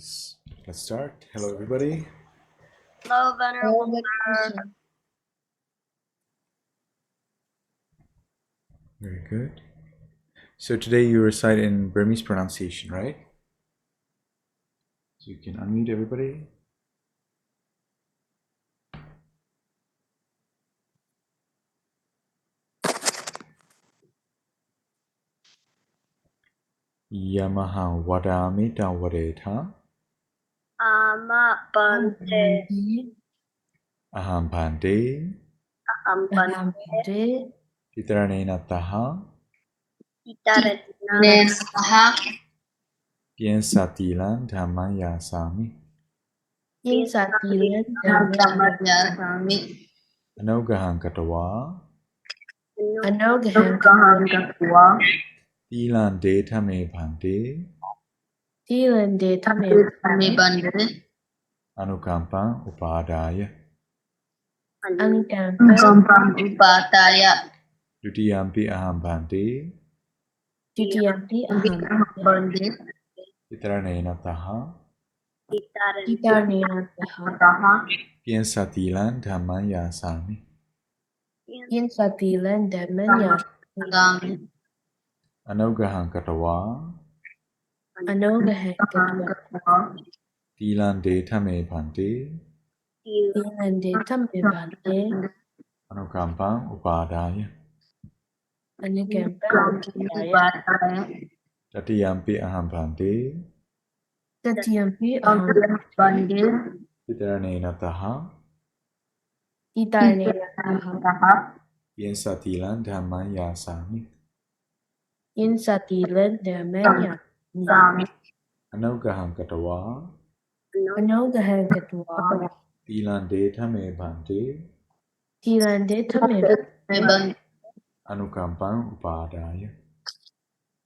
Yes. Let's start. Hello, everybody. Hello, Venerable Sir. Very good. So today you recite in Burmese pronunciation, right? So you can unmute everybody. Yamaha Wadamita Wadeta Ama Bante. Aham Bhante Aham Bante. Titaranena Taha Itaradina. Pien Satilan Dhammaya Sami Pinsatilan Dhammaya Anogahan Katawa Anogahan Katwa Tilan Detame Bhante Tilan de Tame Bandre Anukampa Upadaya Ankampa Kampam Upataya Dutiyampi Aham Bhante Titiampi Aham Bandre Titaranena Taha Titarnina Taha Taha Pien Satilan Dhammaya Sami Pinsatilan Damanya Gami Anogahan Katawa Anogahan Katwa Katwa Tilan Detame Bhante Tilan de Tame Bante Anukampa Upadaya Anikampa Upaya Upataya Tatiyampi Aham Bhante Tatiampi Aham Bandre Titaranena Taha Titarnina Taha Taha Pien Satilan Dhammaya Sami Pinsatilan Damanya Gami Anogahan Katawa Anogahan Katwa Tilan Detame Bhante Tilan de Tame Bandre Anukampa Upadaya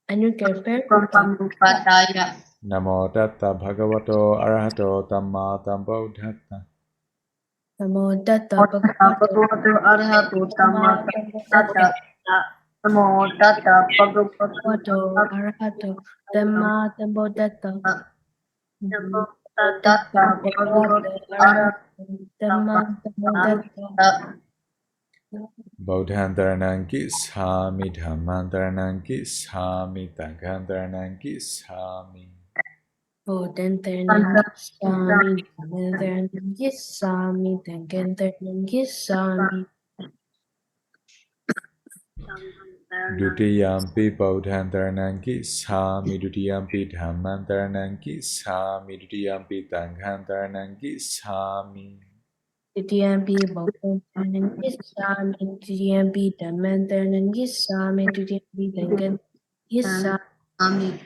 Anukampa Kampam Upataya Namo Tatta Bhagavato Arahato Tamma Sambuddhassa Namo Tata Bhagavato Arahato Tamma Tata Namo Tata Bhagavato Arahato Dhamma Sambuddhassa Namo Tata Tata Bhagavato Arahato Dhamma Sambuddhassa Bodhantaranang Sami Dhammantaranang Sami Tangantaranang Sami Bodhantaranam Sami Dhammantaranam Sami Tangantaranam Sami Dutiyampi Bodhantaranang Sami Dutiyampi Dhammantaranang Sami Dutiyampi Tangantaranang Sami Titiampi Bodhantaranam Sami Titiampi Dhammantaranam Sami Titiampi Tangantaranam Sami Amin.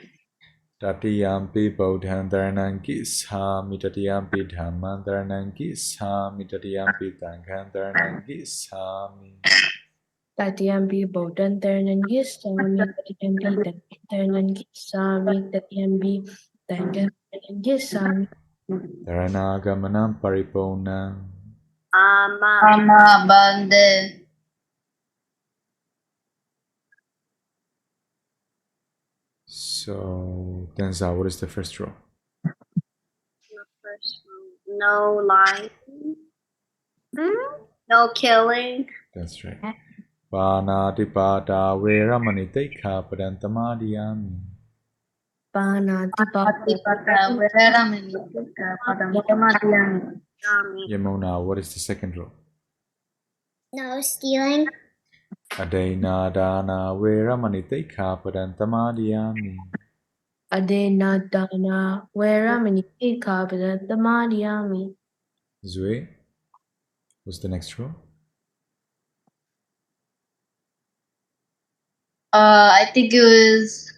Tatiyampi Bodhantaranang Sami Tatiyampi Dhammantaranang Sami Tatiyampi Tangantaranang Sami Tatiampi Bodhantaranam Sami Tatiampi Tangantaranam Sami Tatiampi Tangantaranam Sami Taranagamanam Pariponam. Ama Bande. So, Tenza, what is the first row? No lying. No killing. That's right. Panatipata Veramani Teikha Padantamadiyami. Atipata Veramani Padam Tamadiyami. Yamuna, what is the second row? No stealing. Adena Dana Veramani Teikha Padantamadiyami. Adena Dana Veramani Padhantamadiyami. Zue, what's the next row? I think it was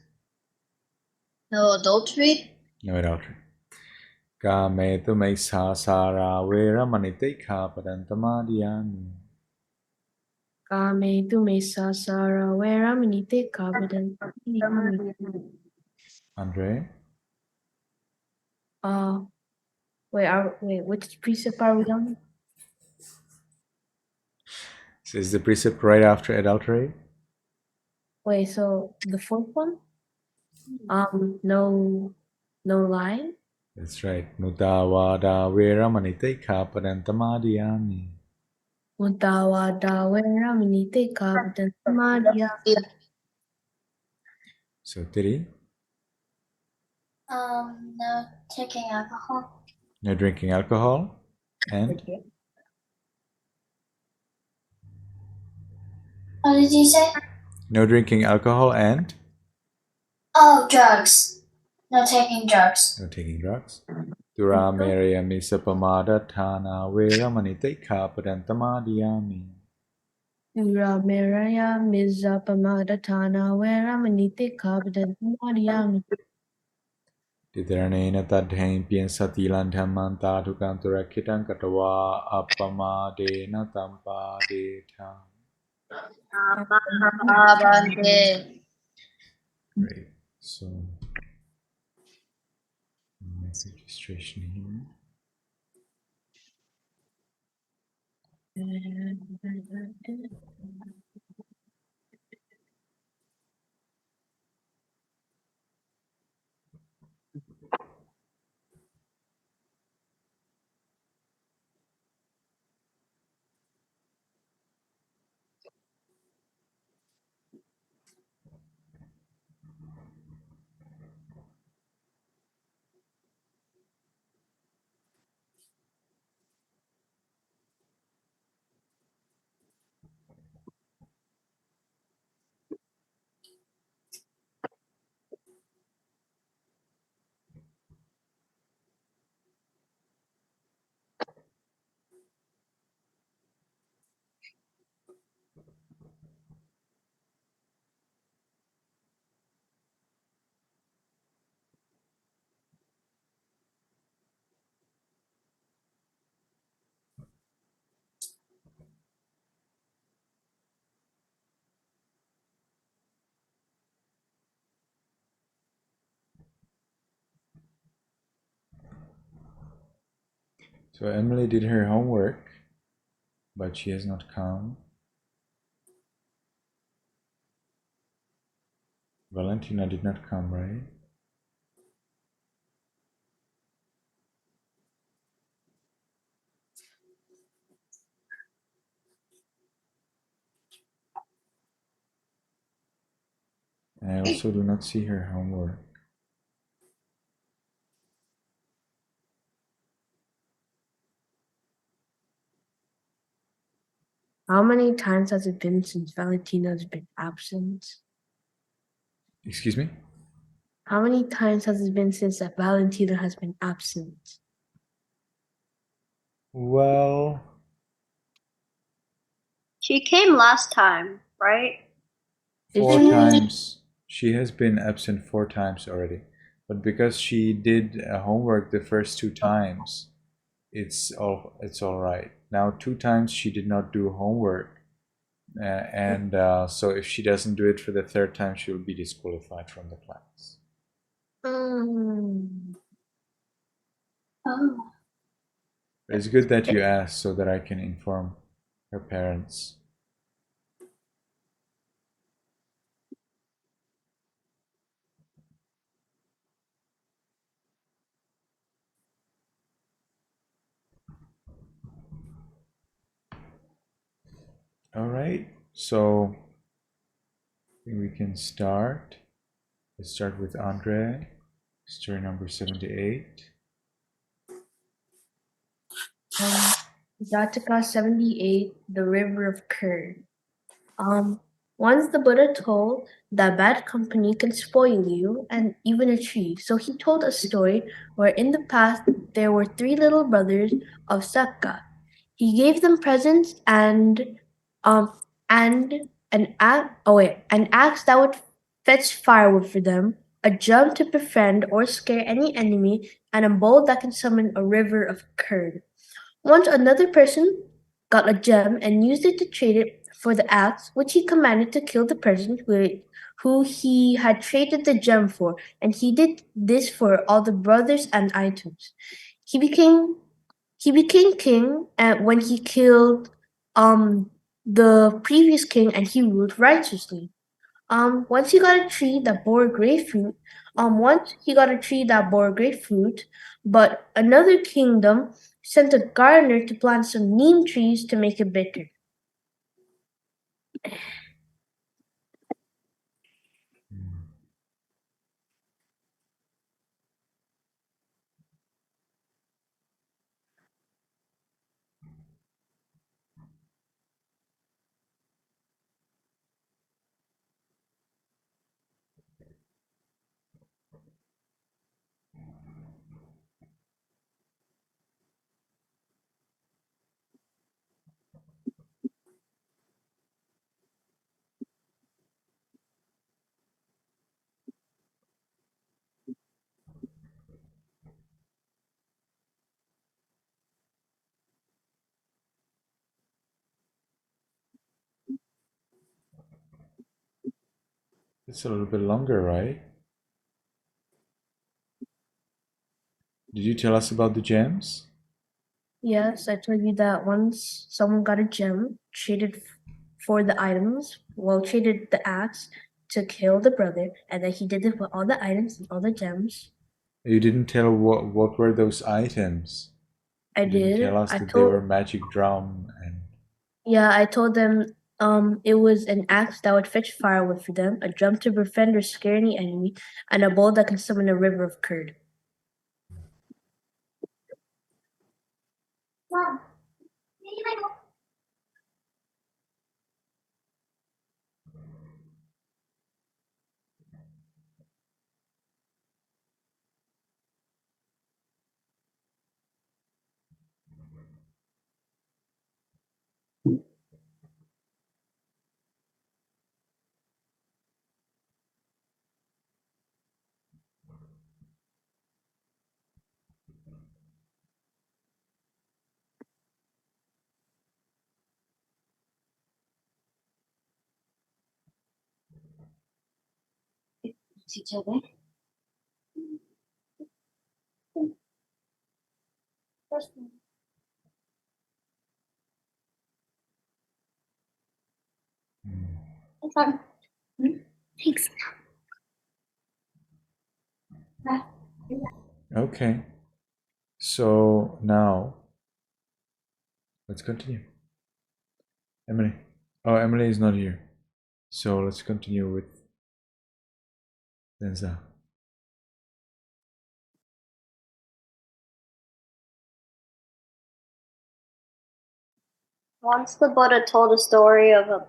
no adultery. No adultery. Kame Tume Sasara Veramani Teikha Padantamadiyami. Kame Tume Sasara Veramani Padhantamadiyami. Andre? Wait, which precept are we on? So is the precept right after adultery? Wait, so the fourth one? No lying? That's right. Mutawada Veramani Tekha Padantamadhyami. Mutawada Veramani Tekha Padantamadhyami. Yeah. So, Tiri, No taking alcohol. no drinking alcohol and What did you say? no drinking alcohol and Oh, drugs. No taking drugs. no taking drugs. Dura Meraya Misapamada Thana Veramani Tekha Padantamadhyami. Dura Meraya Mizapamadhatana Veramani Tekha Padantamadhyami. Titranena Tadhain Piensatilan Dhamman Tadhukanturakhitan Katawa Apamadena Tampadeta. Great. So, make registration here. So Emily did her homework, but she has not come. Valentina did not come, right? And I also do not see her homework. How many times has it been since Valentina's been absent? Excuse me? How many times has it been since that Valentina has been absent? Well, She came last time, right? Did 4 times. She has been absent 4 times already. But because she did homework the first 2 times, it's all right. Now 2 times she did not do homework, and so if she doesn't do it for the third time, she will be disqualified from the class. Oh. But it's good that you asked so that I can inform her parents. All right, so I think we can start. Let's start with Andre, story number 78. Jataka 78, The River of Curd. Once the Buddha told that bad company can spoil you and even a tree. So he told a story where in the past there were three little brothers of Sakka. He gave them presents um and an axe that would fetch firewood for them, a drum to befriend or scare any enemy, and a bowl that can summon a river of curd. Once another person got a gem and used it to trade it for the axe, which he commanded to kill the person who he had traded the gem for, and he did this for all the brothers and items. He became he became king when he killed the previous king and he ruled righteously. Once he got a tree that bore grapefruit, Once he got a tree that bore great fruit, but another kingdom sent a gardener to plant some neem trees to make it bitter. It's a little bit longer, right? Did you tell us about the gems? Yes, I told you that once someone got a gem, traded for the items, traded the axe to kill the brother, and then he did it with all the items and all the gems. You didn't tell what were those items. I You didn't did. tell us I that they told, were magic drum and I told them it was an axe that would fetch firewood for them, a drum to befriend or scare any enemy, and a bowl that can summon a river of curd. Mom. Each other. Thanks. okay. So now let's continue. Emily. Oh, Emily is not here. So let's continue with Denza. Once the Buddha told a story of a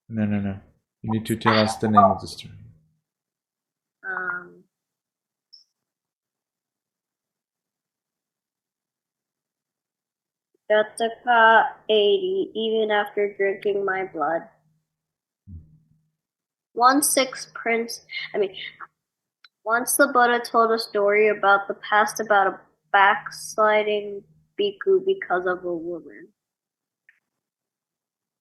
No. You need to tell us the name of the story. um, Gataka 80, even after drinking my blood. Once the Buddha told a story about the past about a backsliding bhikkhu because of a woman.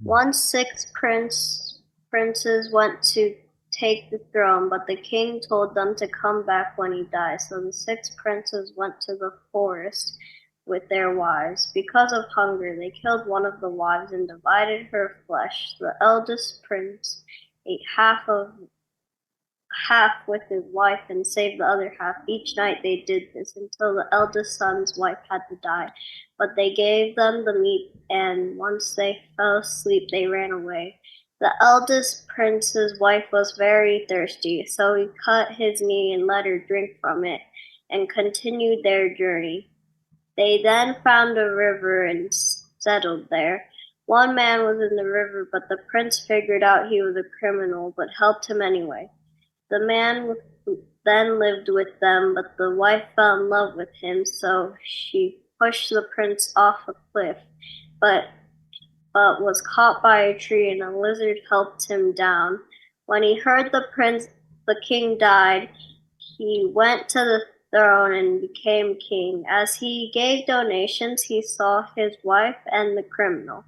Once six princes went to take the throne, but the king told them to come back when he died. So the six princes went to the forest with their wives. Because of hunger, they killed one of the wives and divided her flesh. The eldest prince ate half with his wife and saved the other half. Each night they did this until the eldest son's wife had to die. But they gave them the meat, and once they fell asleep, they ran away. The eldest prince's wife was very thirsty, so he cut his knee and let her drink from it, and continued their journey. They then found a river and settled there. One man was in the river, but the prince figured out he was a criminal, but helped him anyway. The man then lived with them, but the wife fell in love with him, so she pushed the prince off a cliff, but was caught by a tree, and a lizard helped him down. When he heard the king died, he went to the throne and became king. As he gave donations, he saw his wife and the criminal.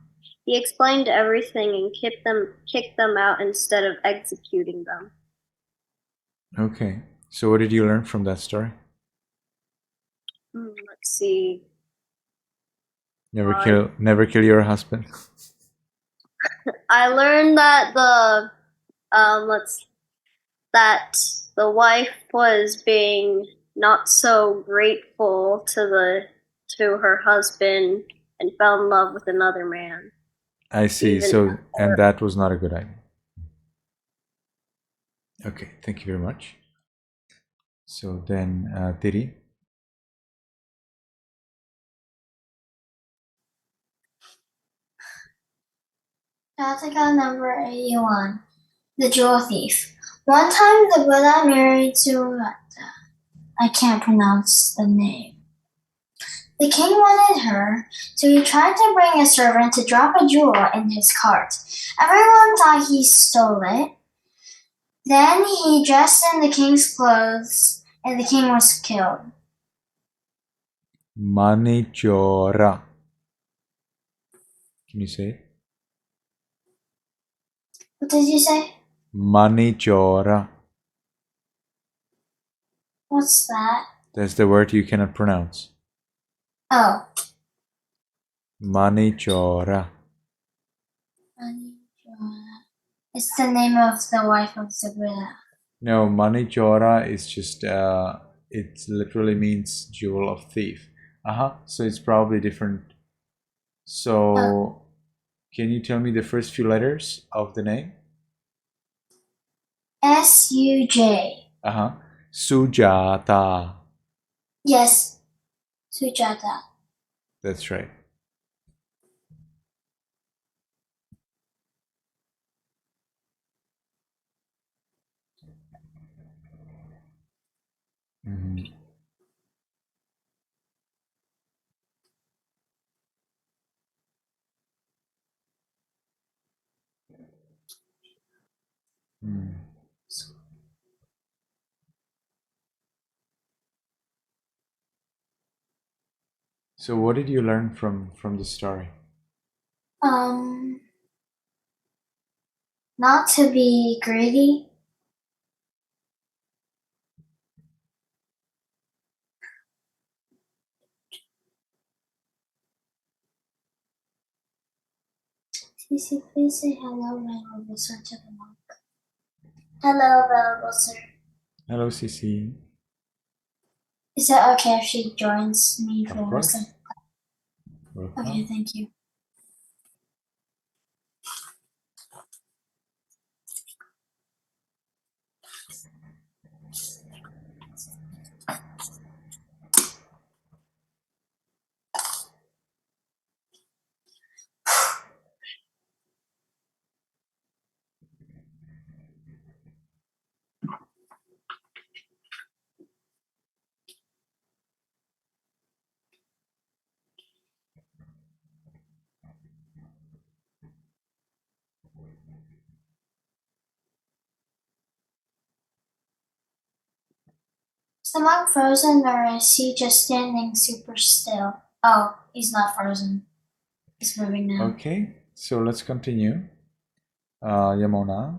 He explained everything and kicked them out instead of executing them. Okay. So what did you learn from that story? Let's see. Never kill your husband. I learned that the the wife was being not so grateful to her husband and fell in love with another man. I see. Even And that was not a good idea. Okay, thank you very much. So then, Tiri. Article number 81. The Jewel Thief. One time the Buddha married Surata. I can't pronounce the name. The king wanted her, so he tried to bring a servant to drop a jewel in his cart. Everyone thought he stole it. Then he dressed in the king's clothes, and the king was killed. Manichora. Can you say it? What did you say? Manichora. What's that? That's the word you cannot pronounce. Oh. Manichora. It's the name of the wife of the Buddha. No, Manichora is just, it literally means jewel of thief. So it's probably different. So, can you tell me the first few letters of the name? S-U-J. Sujata. Yes. Sujata. That's right. Mm-hmm. Mm. So what did you learn from the story? Not to be greedy. Cece, please say hello, valuable sir, to the monk. Hello, valuable sir. Hello, Cici. Is it okay if she joins me for Of course. listen? Welcome. Okay, thank you. Is the monk frozen or is he just standing super still? Oh, he's not frozen. He's moving now. Okay, so let's continue. Yamona.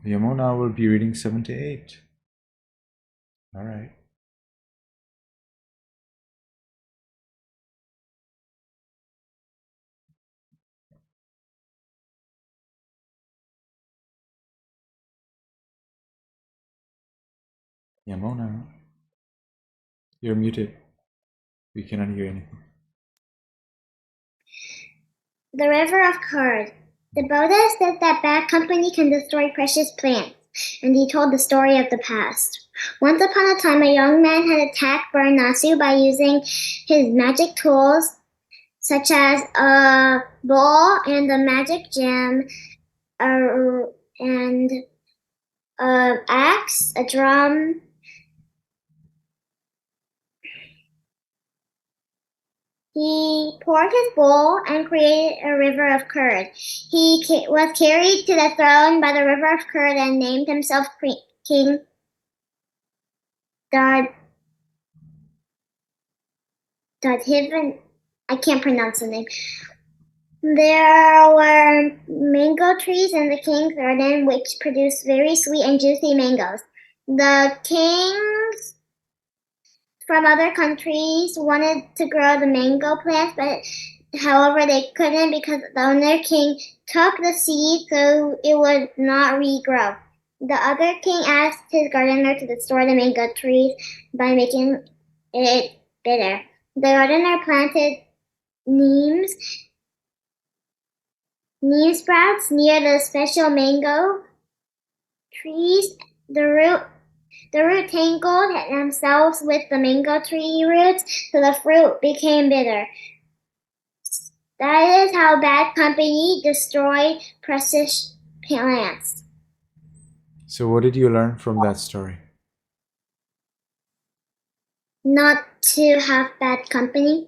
Yamona will be reading 78. All right. Yamona, you're muted. We cannot hear anything. The River of Curd. The Buddha said that bad company can destroy precious plants, and he told the story of the past. Once upon a time, a young man had attacked Varanasi by using his magic tools, such as a ball and a magic gem, and an axe, a drum. He poured his bowl and created a river of curd. He was carried to the throne by the river of curd and named himself King Dadhivan. I can't pronounce the name. There were mango trees in the king's garden which produced very sweet and juicy mangoes. The kings from other countries wanted to grow the mango plants, but However, they couldn't because the owner king took the seed so it would not regrow. The other king asked his gardener to destroy the mango trees by making it bitter. The gardener planted neem sprouts near the special mango trees. The root tangled themselves with the mango tree roots, so the fruit became bitter. That is how bad company destroy precious plants. So what did you learn from that story? Not to have bad company.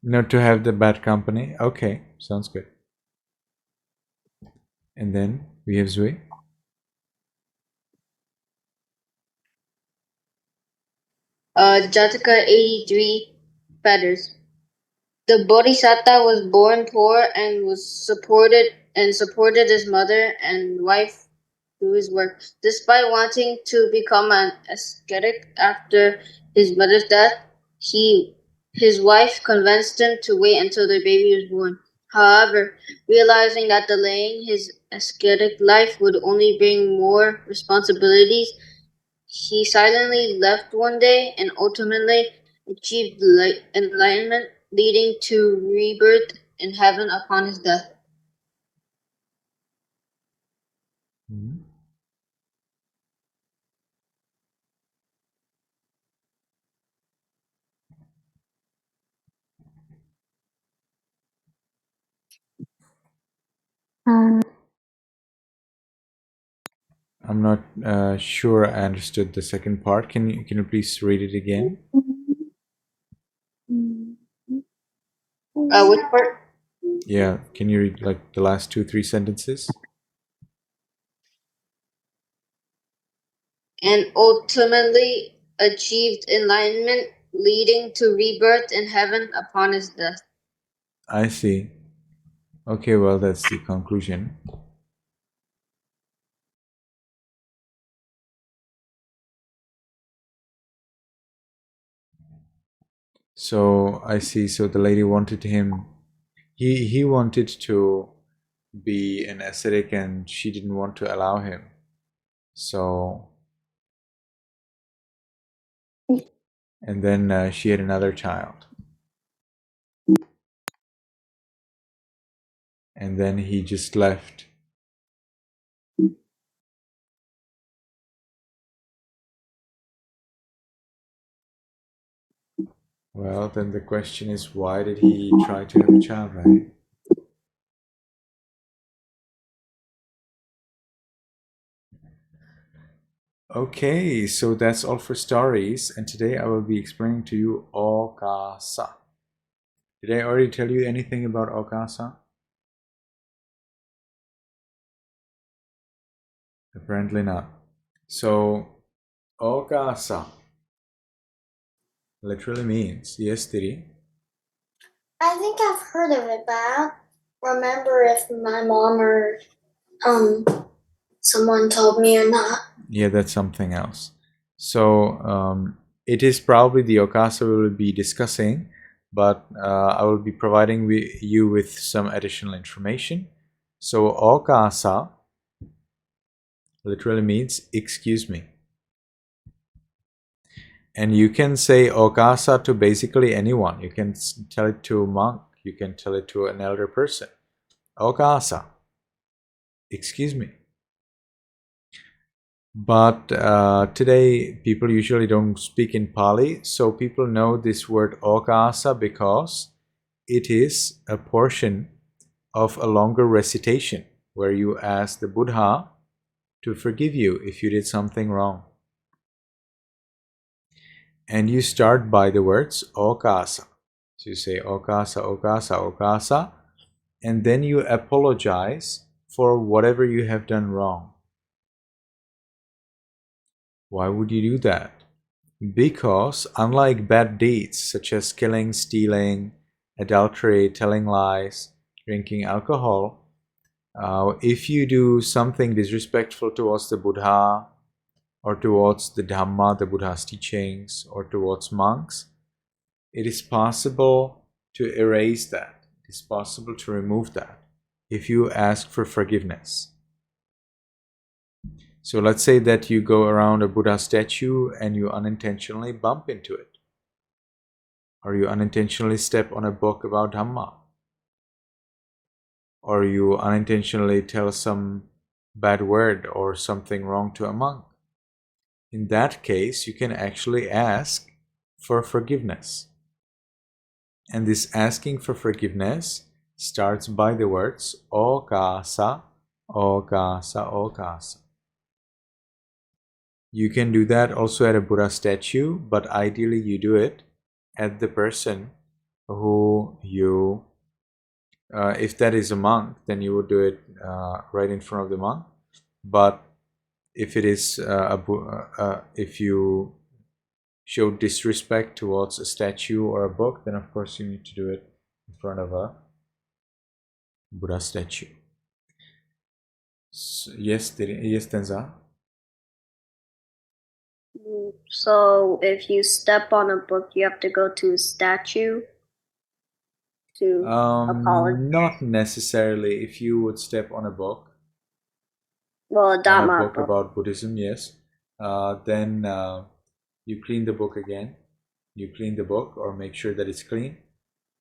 Not to have the bad company. Okay, sounds good. And then we have Zui. Jataka 83 feathers. The Bodhisattva was born poor and supported his mother and wife through his work. Despite wanting to become an ascetic after his mother's death, his wife convinced him to wait until their baby was born. However, realizing that delaying his ascetic life would only bring more responsibilities, he silently left one day and ultimately achieved enlightenment, leading to rebirth in heaven upon his death. Mhm. I'm not sure I understood the second part. Can you please read it again? Which part? Yeah, can you read like the last 2-3 sentences? And ultimately achieved enlightenment, leading to rebirth in heaven upon his death. I see. Okay, well, that's the conclusion. So I see. So the lady wanted him. He wanted to be an ascetic, and she didn't want to allow him. So, and then she had another child, and then he just left. Well, then the question is, why did he try to have a child, right? Okay, so that's all for stories, and today I will be explaining to you Okasa. Did I already tell you anything about Okasa? Apparently not. So, Okasa literally means, yes, Tiri? I think I've heard of it, but I don't remember if my mom or someone told me or not. Yeah, that's something else. So, it is probably the Okasa we will be discussing, but I will be providing you with some additional information. So, Okasa literally means excuse me. And you can say Okasa to basically anyone. You can tell it to a monk, you can tell it to an elder person. Okasa, excuse me. But today people usually don't speak in Pali, so people know this word Okasa because it is a portion of a longer recitation where you ask the Buddha to forgive you if you did something wrong. And you start by the words Okasa. So you say Okasa, Okasa, Okasa, and then you apologize for whatever you have done wrong. Why would you do that? Because unlike bad deeds such as killing, stealing, adultery, telling lies, drinking alcohol, if you do something disrespectful towards the Buddha or towards the Dhamma, the Buddha's teachings, or towards monks, it is possible to erase that. it is possible to remove that if you ask for forgiveness. So let's say that you go around a Buddha statue and you unintentionally bump into it, or you unintentionally step on a book about Dhamma, or you unintentionally tell some bad word or something wrong to a monk. In that case, you can actually ask for forgiveness. And this asking for forgiveness starts by the words Okasa, Okasa, Okasa. You can do that also at a Buddha statue, but ideally you do it at the person who you, if that is a monk, then you would do it right in front of the monk. But if it is if you show disrespect towards a statue or a book, then of course you need to do it in front of a Buddha statue. So, yes, Tenza? So if you step on a book, you have to go to a statue to apologize. Not necessarily. If you would step on a book, Well, a on a Dhamma book book. about Buddhism, yes, then you clean the book again. You clean the book or make sure that it's clean,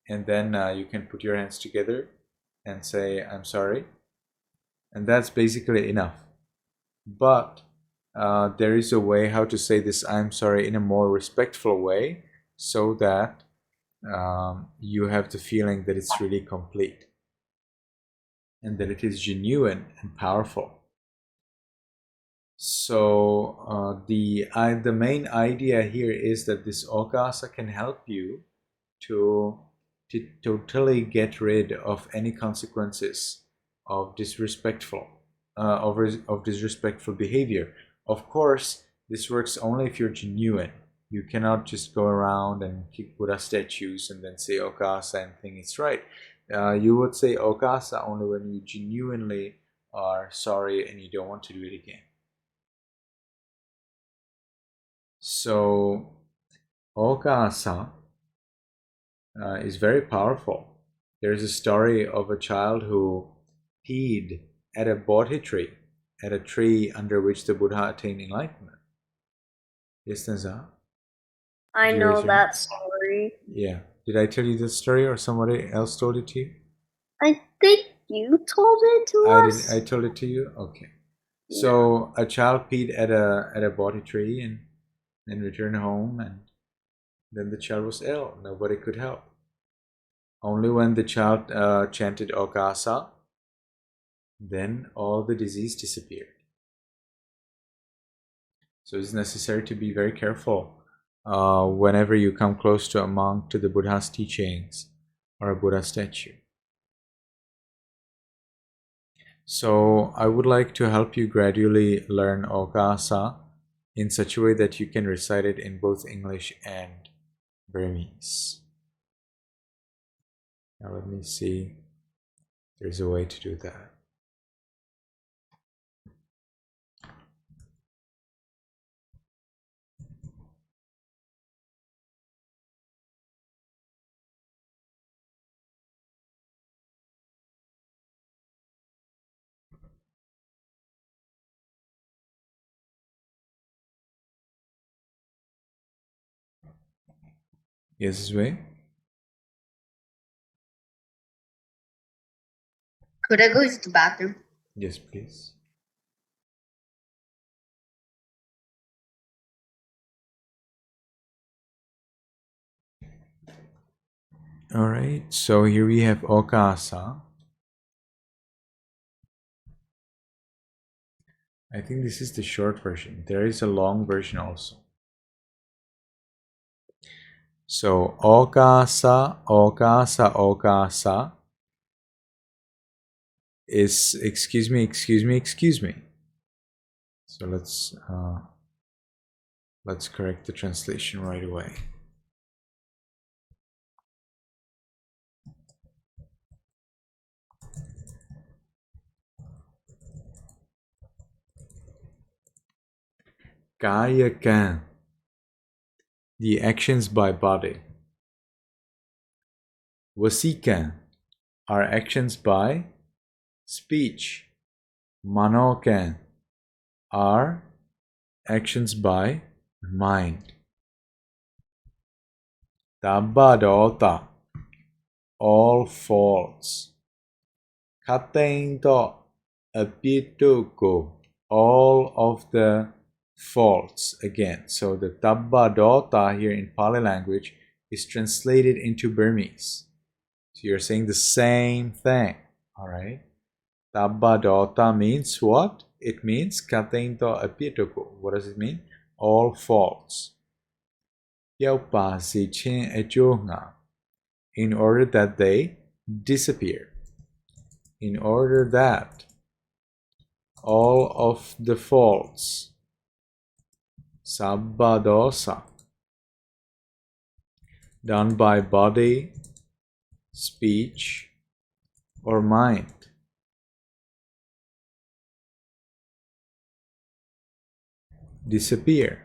and then you can put your hands together and say, I'm sorry. And that's basically enough. But there is a way how to say this I'm sorry in a more respectful way, so that you have the feeling that it's really complete and that it is genuine and powerful. So the main idea here is that this okasa can help you to totally get rid of any consequences of disrespectful behavior. Of course, this works only if you're genuine. You cannot just go around and kick Buddha statues and then say okasa and think it's right. You would say okasa only when you genuinely are sorry and you don't want to do it again. So okasa is very powerful. There is a story of a child who peed at a bodhi tree, at a tree under which the Buddha attained enlightenment. Yes, Tenza? I Did you know raise your that hand? story. Yeah. Did I tell you this story or somebody else told it to you? I think you told it to us. I told it to you? Okay. So a child peed at a bodhi tree and then returned home, and then the child was ill. Nobody could help. Only when the child chanted okasa, then all the disease disappeared. So it's necessary to be very careful whenever you come close to a monk, to the Buddha's teachings, or a Buddha statue. So I would like to help you gradually learn okasa in such a way that you can recite it in both English and Burmese. Now let me see. There's a way to do that. Yes, this way? Could I go use the bathroom? Yes, please. All right, so here we have okasa. I think this is the short version. There is a long version also. So okasa, okasa, okasa is excuse me, excuse me, excuse me. So let's correct the translation right away. Kaya, the actions by body. Vasika, are actions by speech. Manoken are actions by mind. Tabbadota, all faults. Katento apituko, all of the faults again. So the tabbadota here in Pali language is translated into Burmese. So you're saying the same thing, all right? Tabbadota means what? It means katento apituko. What does it mean? All faults. Yaupa zichin ejonga, in order that they disappear. In order that all of the faults, sabbadosa, done by body, speech, or mind, disappear.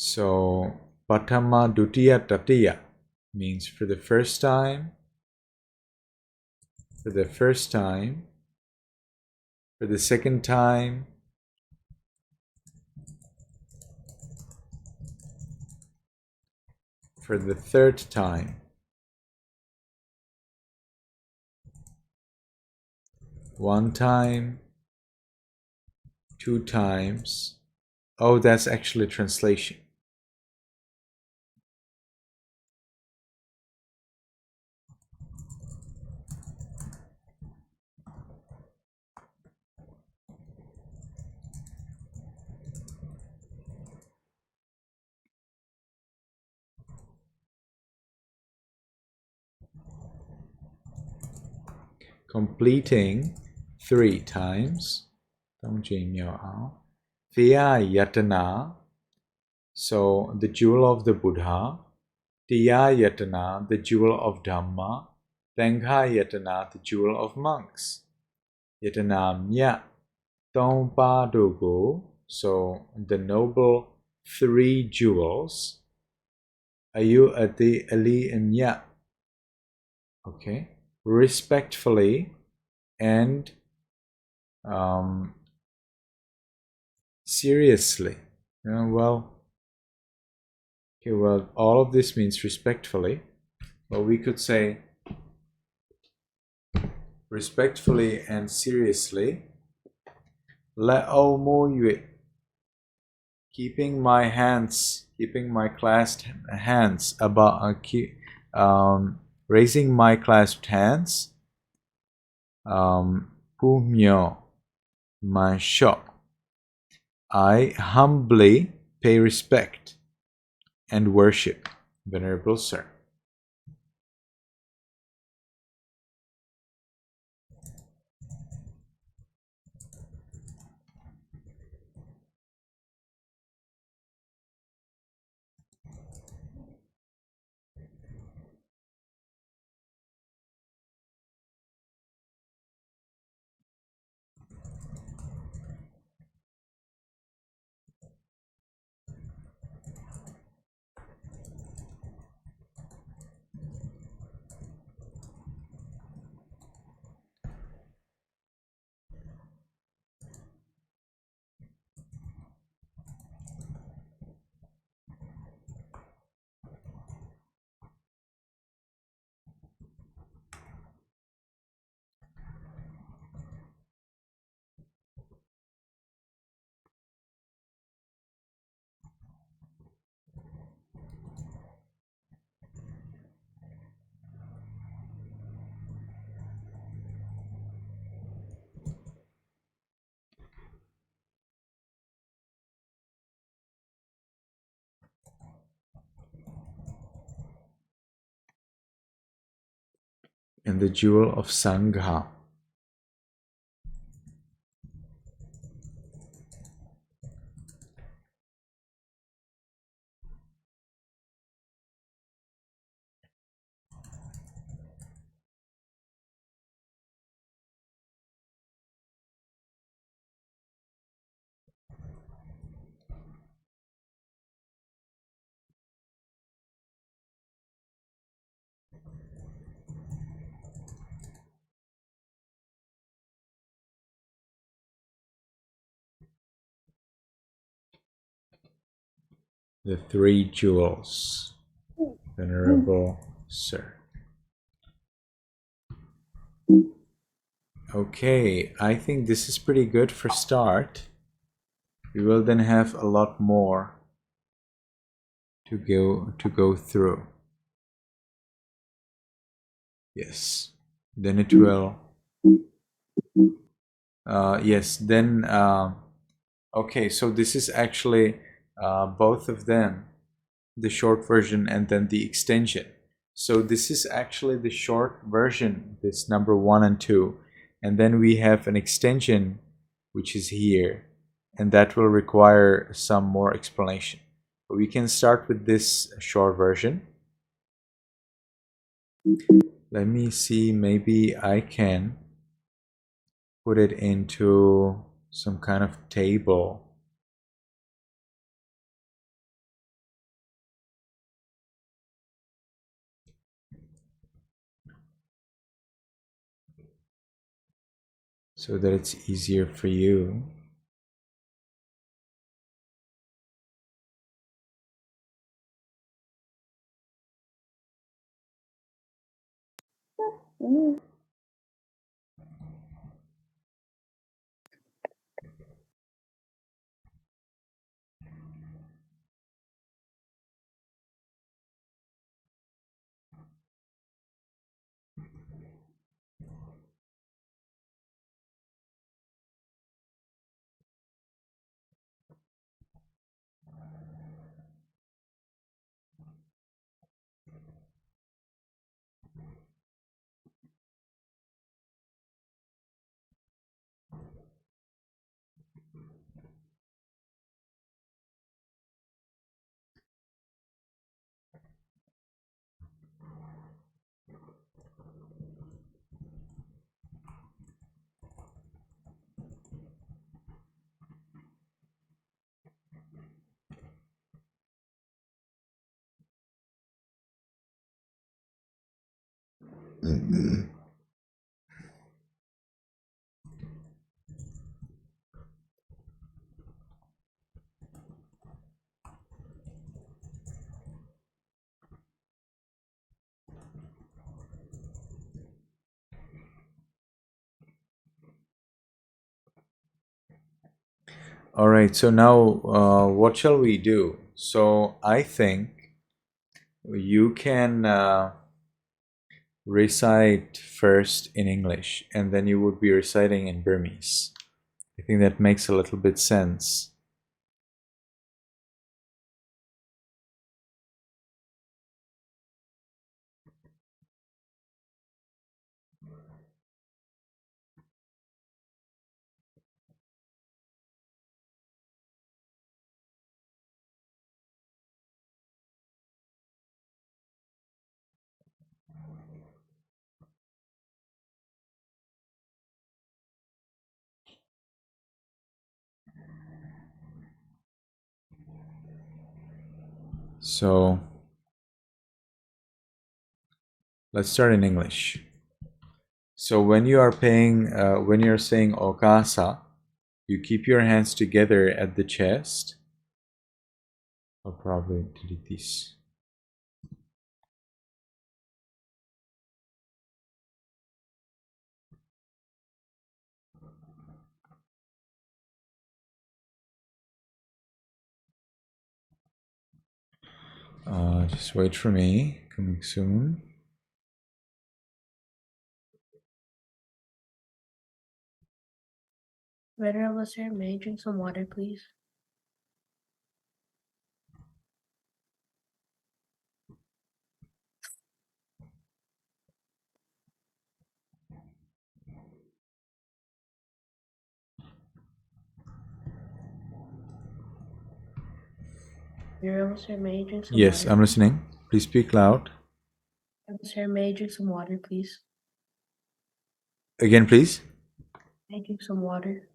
So, Patama Dutiya Tatiya means for the first time, for the first time, for the second time, for the third time. One time, two times. Oh, that's actually translation. Completing 3 times. Via Yatana, so the jewel of the Buddha. Tiya Yatana, the jewel of Dhamma. Tengha Yatana, the jewel of monks. Yatana Mya Tongpa Dogo, so the noble 3 jewels. Ayu Ati Ali Mya, okay, respectfully and seriously. Well, all of this means respectfully. Well, we could say respectfully and seriously. Le'o yue, keeping my clasped hands about, raising my clasped hands. Pumyo Mansho, I humbly pay respect and worship, Venerable Sir. And the jewel of Sangha. The 3 jewels. Venerable Sir. Okay, I think this is pretty good for start. We will then have a lot more to go through. Yes, then it will. Yes, then. Okay, so this is actually both of them, the short version and then the extension. So this is actually the short version, this number 1 and 2, and then we have an extension which is here, and that will require some more explanation. But we can start with this short version. Let me see, maybe I can put it into some kind of table. So that it's easier for you. All right, so now what shall we do? So I think you can recite first in English and then you would be reciting in Burmese. I think that makes a little bit sense. So let's start in English. So when you are when you're saying Okasa, you keep your hands together at the chest. I'll probably delete this. Just wait for me. Coming soon. Venerable Sir, may I drink some water, please? Venerable Sir, may I drink some Yes, water? I'm listening. Please speak loud. Venerable Sir, may I drink some water, please? Again, please. May I drink some water?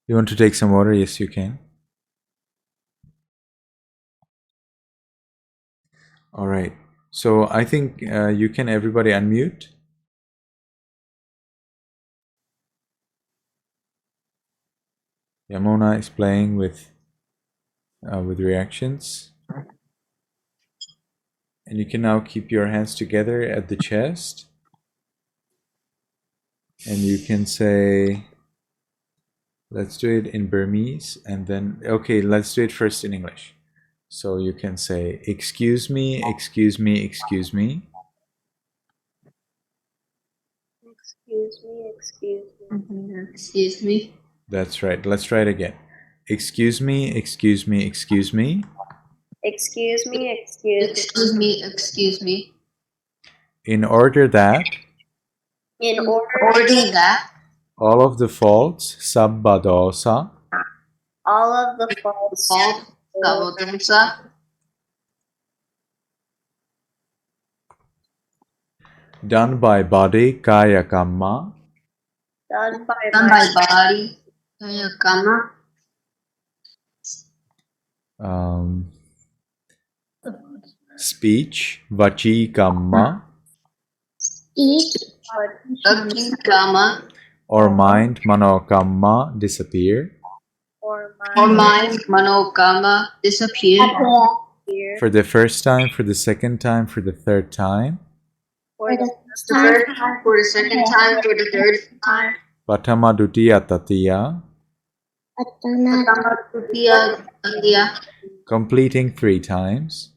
You want to take some water? Yes, you can. All right. So I think you can everybody unmute. Yamona is playing with reactions. And you can now keep your hands together at the chest. And you can say, let's do it in Burmese and then, okay, let's do it first in English. So you can say, excuse me, excuse me, excuse me. Excuse me, excuse me. Excuse me. That's right. Let's try it again. Excuse me, excuse me, excuse me. Excuse me, excuse me. Excuse me. Excuse me. In order that In order Order that all of the faults, sabbadosa, all of the faults fault Savadosa done by body, kaya kamma, done by done my by body, kaya kama, speech, vachi kamma, Each Akhi kama, or mind, mano kamma, disappear. or or my mind, mano kama, disappear. ear For the first time, for the second time, for the third time. for the The first time, for the second time, for the third time. Patama dutiya tatiya, Patama tutiya tatiya, completing 3 times.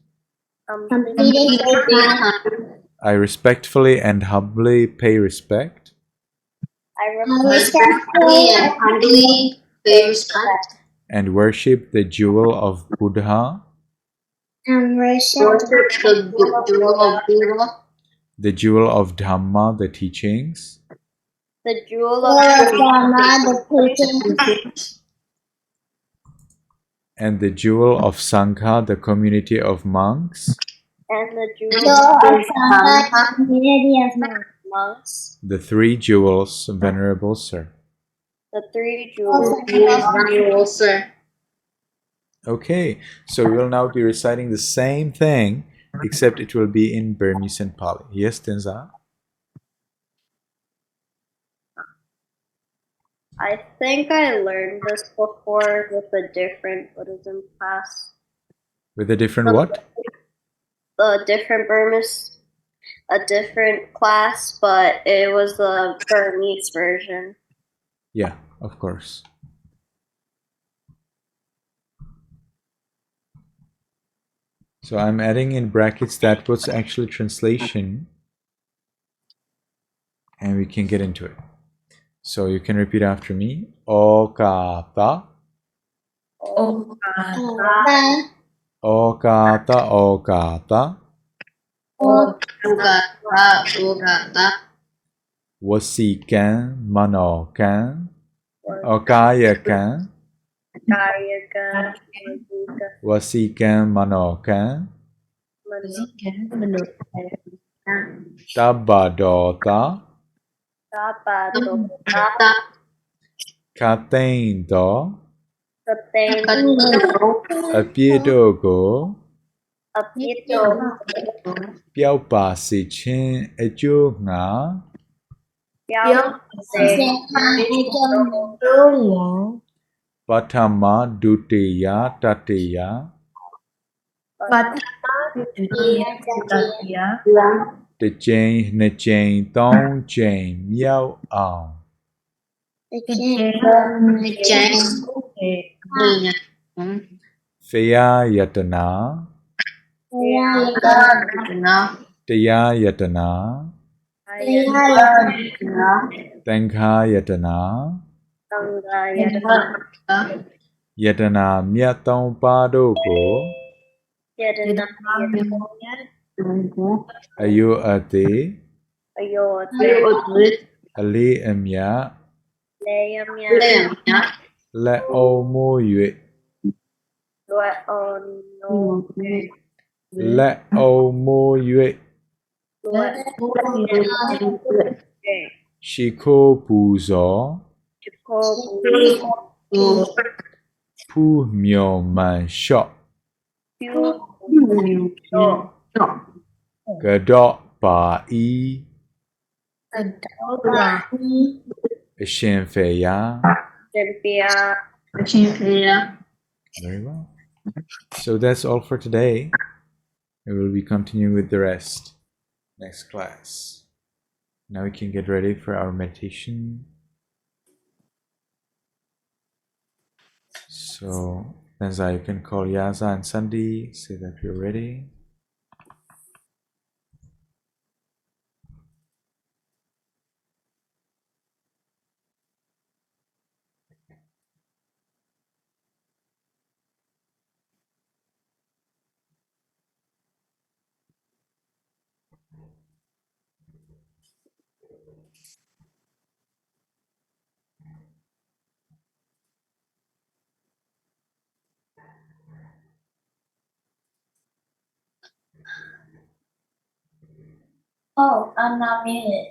completing three times. I respectfully and humbly pay respect I Respectfully and humbly pay respect. and worship the jewel of Buddha, and worship Worship the jewel of Buddha, the jewel of Dhamma, the teachings, the jewel all of of the teachings and the jewel of Sangha, the community of monks, and the so jewel of Sangha community of monks. monks, the 3 jewels, Venerable Sir. the 3 jewels. Venerable Sir. Okay, so we will now be reciting the same thing, except it will be in Burmese and Pali. Yes, Tenza? I think I learned this before with a different Buddhism class. With a different what? A different Burmese, a different class, but it was the Burmese version. Yeah, of course. So I'm adding in brackets that was actually translation, and we can get into it. So you can repeat after me. Okata, Oh, okata, okata, Ogata, ogata, wasikan, manokan, okayakan, Kayakan, Mazuka, wasikan, manokan, tabadota, Tapato, tata, katendo, Katain, apiedogo, Apito, piaupasichin, echunga, Piao, Patama, Dutiya, Tatiya, Tejane, Nejane, Thong, Jane, Miao, Ao, Faya Yatana, Taya Yatana, Tengha Yatana, Yatana Miatong Padoko, Ayu Ate, Ali Emya, Le Omo Yue, Le Omo Yue, Shiko Puzo, Pu Myo Man Shot, Gadot Ba E, Shin Faya. Very well. So that's all for today. We will be continuing with the rest next class. Now we can get ready for our meditation. So, Benza, you can call Yaza and Sandy, say that we're ready. Oh, I'm not muted.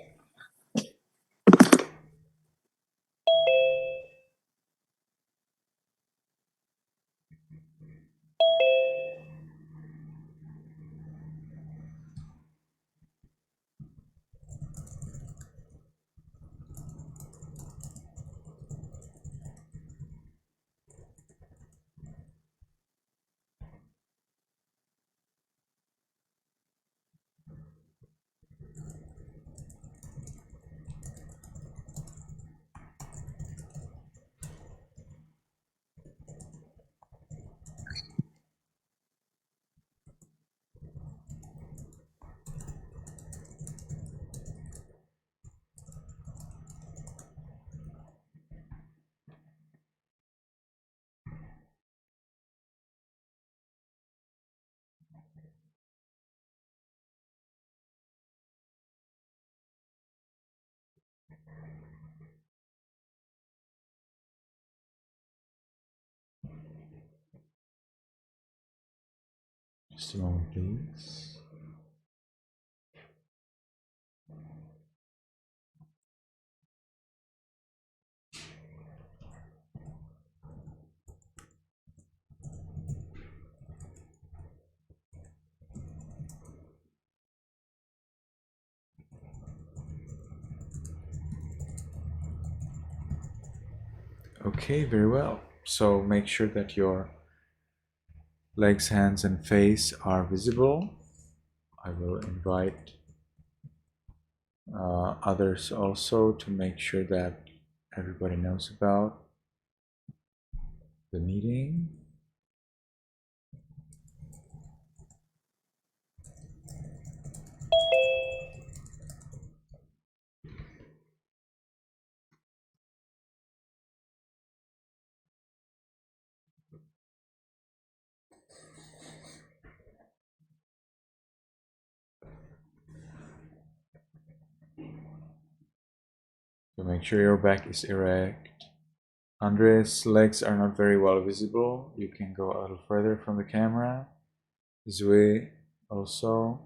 Just a moment, please. Okay, very well. So make sure that your legs, hands, and face are visible. I will invite others also to make sure that everybody knows about the meeting. So make sure your back is erect. Andre's legs are not very well visible. You can go a little further from the camera. Zui also.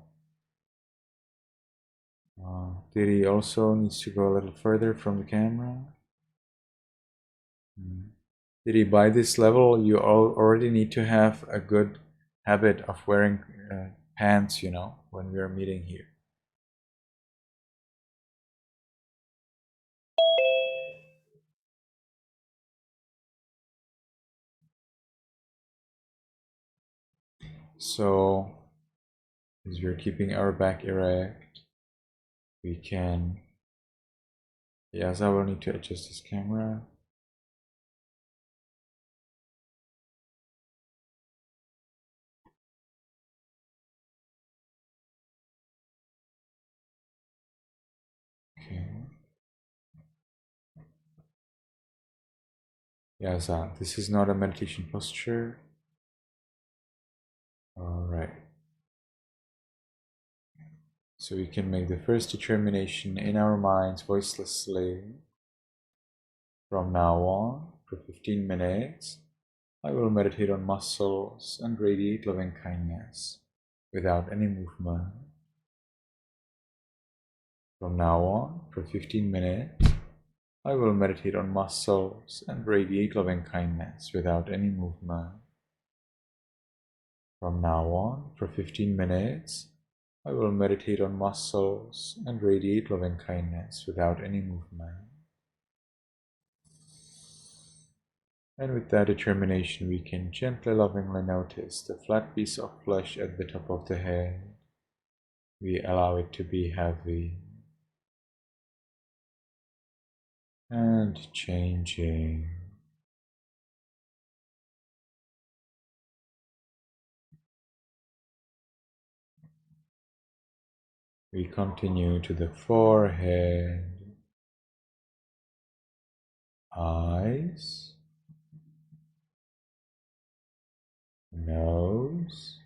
Diri also needs to go a little further from the camera. Diri, by this level, you already need to have a good habit of wearing pants, you know, when we are meeting here. So, as we're keeping our back erect, we can. Yes, I will need to adjust this camera. Okay. Yes, this is not a meditation posture. All right. So we can make the first determination in our minds voicelessly. From now on, for 15 minutes, I will meditate on muscles and radiate loving kindness without any movement. From now on, for 15 minutes, I will meditate on muscles and radiate loving kindness without any movement. From now on, for 15 minutes, I will meditate on muscles and radiate loving kindness without any movement. And with that determination, we can gently, lovingly notice the flat piece of flesh at the top of the head. We allow it to be heavy and changing. We continue to the forehead, eyes, nose,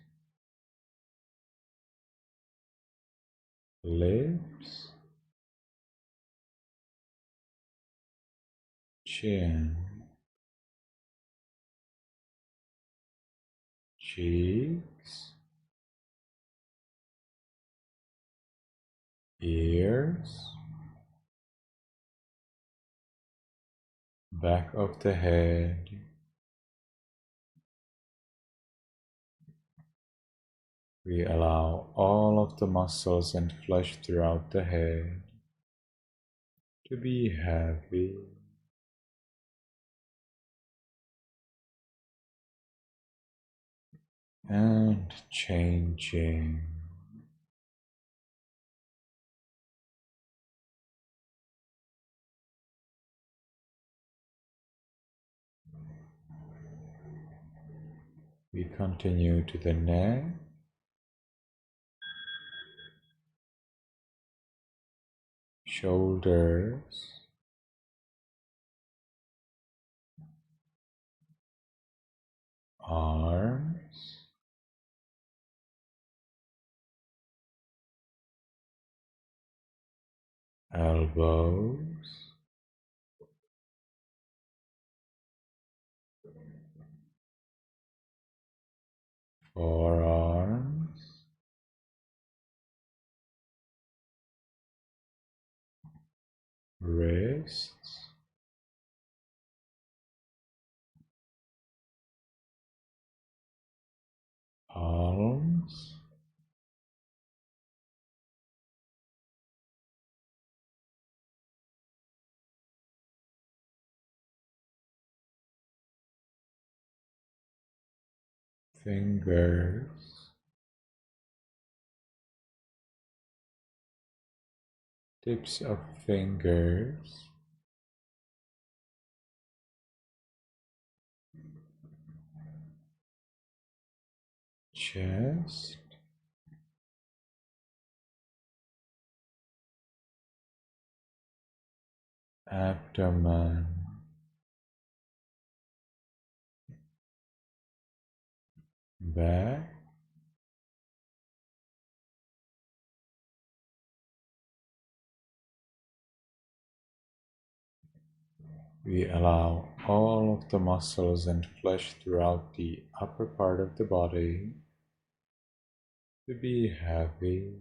lips, chin, cheeks, ears, back of the head. We allow all of the muscles and flesh throughout the head to be heavy and changing. We continue to the neck, shoulders, arms, elbows, forearms, wrists, palms, fingers, tips of fingers, chest, abdomen, back, we allow all of the muscles and flesh throughout the upper part of the body to be heavy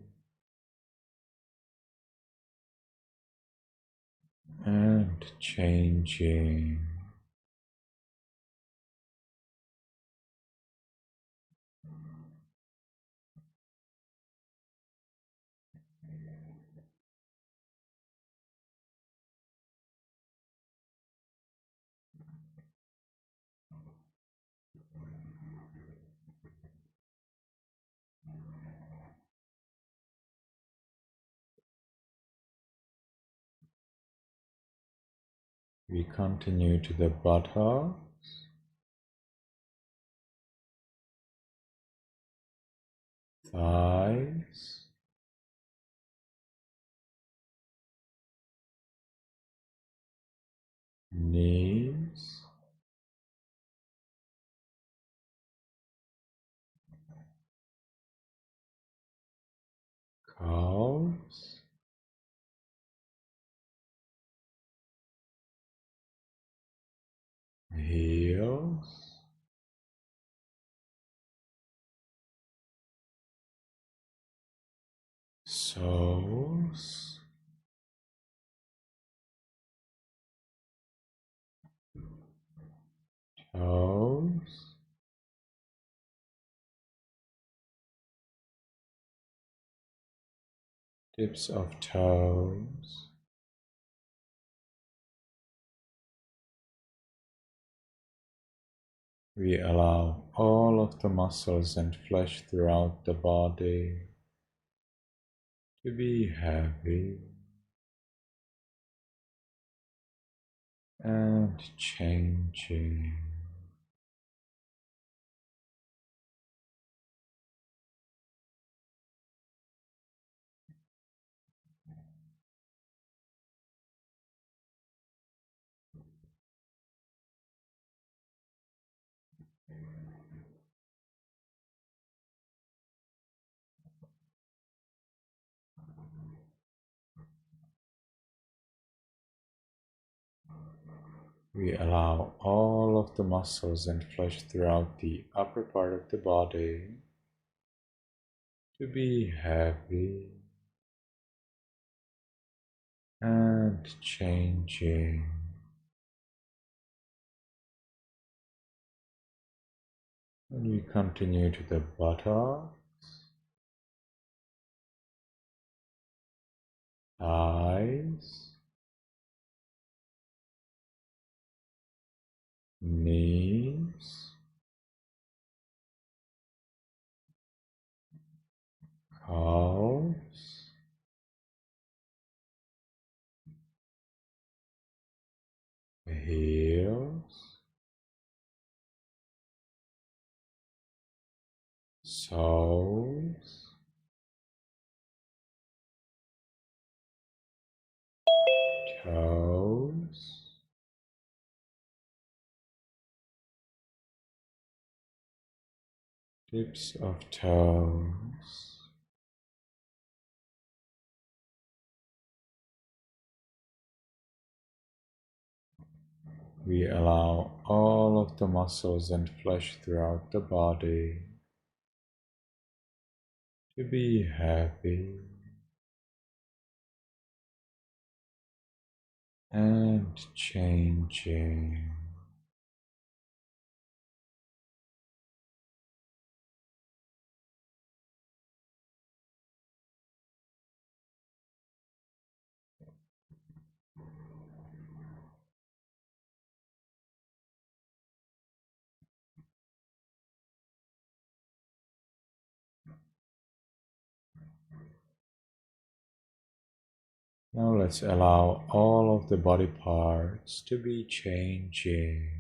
and changing. We continue to the buttocks, thighs, knees, calves, heels, soles, toes, tips of toes, We allow all of the muscles and flesh throughout the body to be heavy and changing. We allow all of the muscles and flesh throughout the upper part of the body to be heavy and changing. And we continue to the buttocks, thighs, knees, calves, heels, soles, toes, tips of toes. We allow all of the muscles and flesh throughout the body to be heavy and changing. Now let's allow all of the body parts to be changing.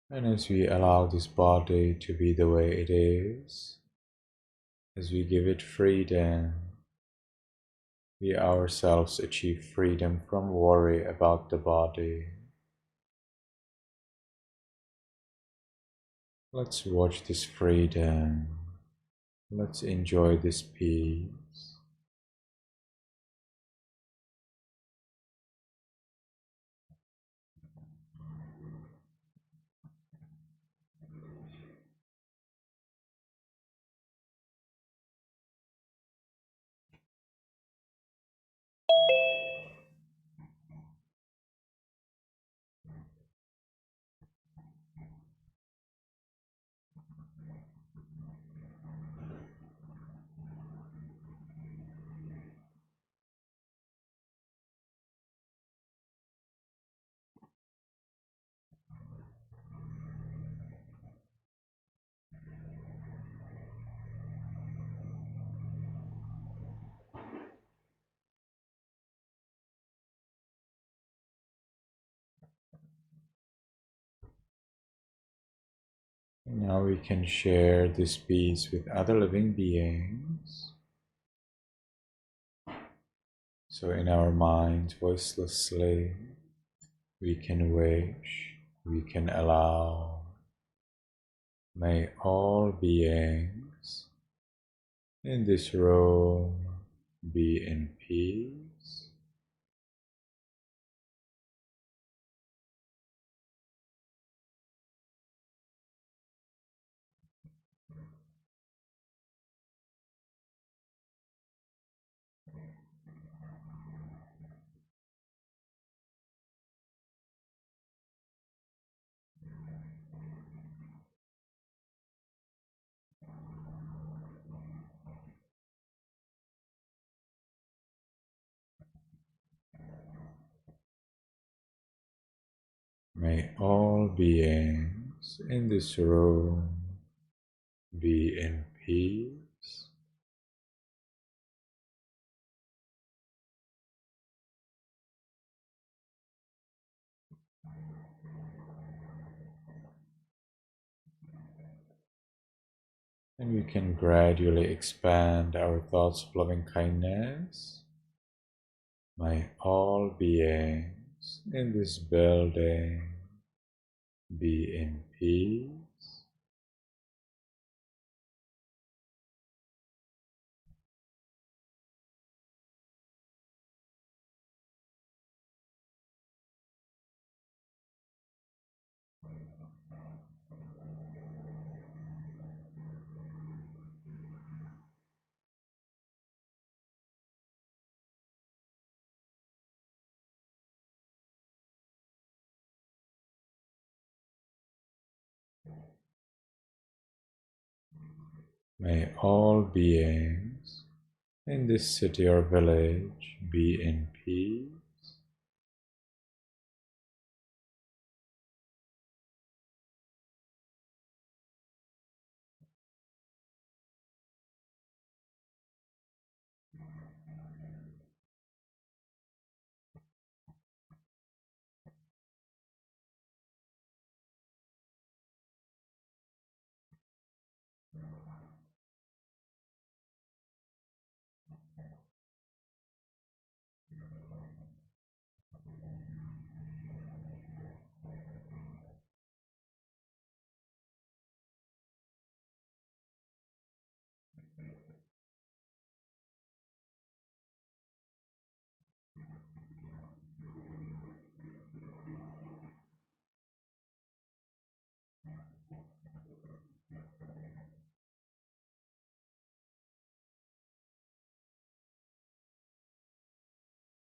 And as we allow this body to be the way it is, as we give it freedom, we ourselves achieve freedom from worry about the body. Let's watch this freedom. Let's enjoy this peace. Now we can share this peace with other living beings. So in our minds, voicelessly, we can wish, we can allow, may all beings in this room be in peace. May all beings in this room be in peace. And we can gradually expand our thoughts of loving kindness. May all beings in this building be in peace. May all beings in this city or village be in peace.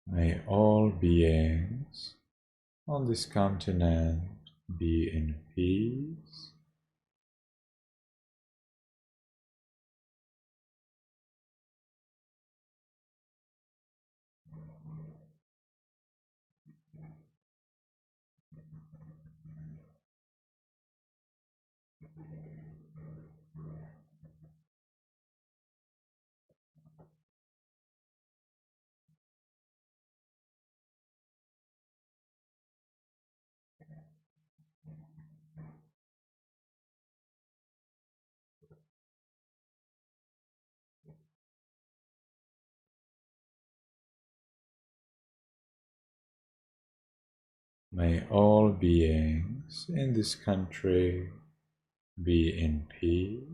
May all beings on this continent be in peace. May all beings in this country be in peace.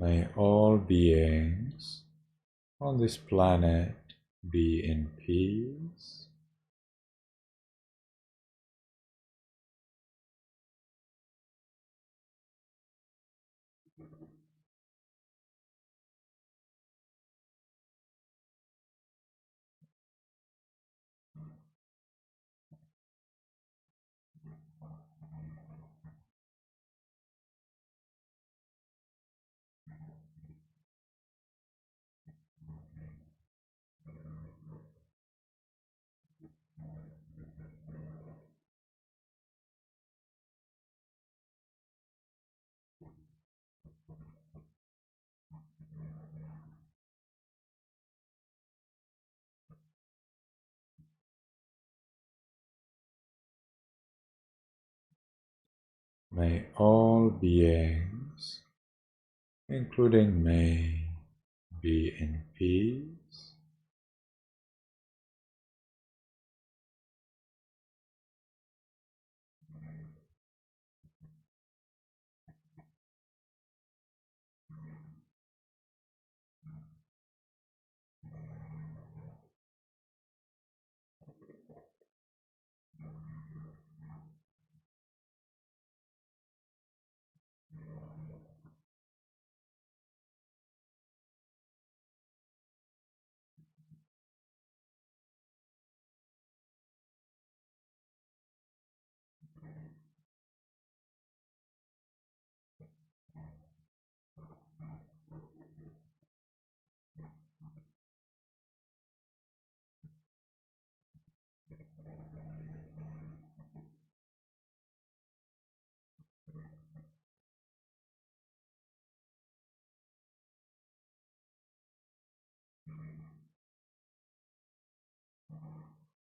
May all beings on this planet be in peace. May all beings including may, be in peace.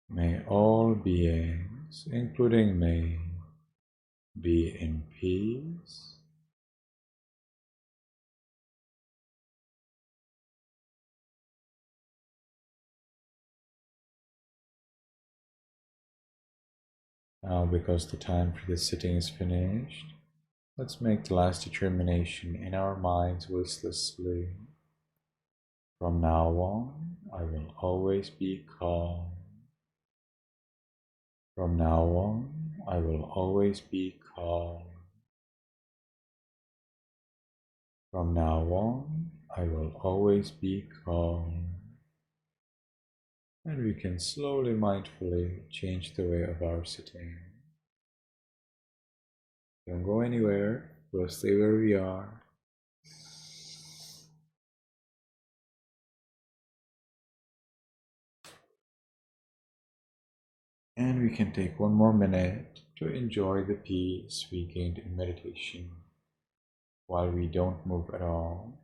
May all beings, including me, be in peace. Now, because the time for this sitting is finished, let's make the last determination in our minds listlessly. From now on, I will always be calm. From now on, I will always be calm. From now on, I will always be calm. And we can slowly, mindfully change the way of our sitting. Don't go anywhere, we'll stay where we are. And we can take one more minute to enjoy the peace we gained in meditation while we don't move at all.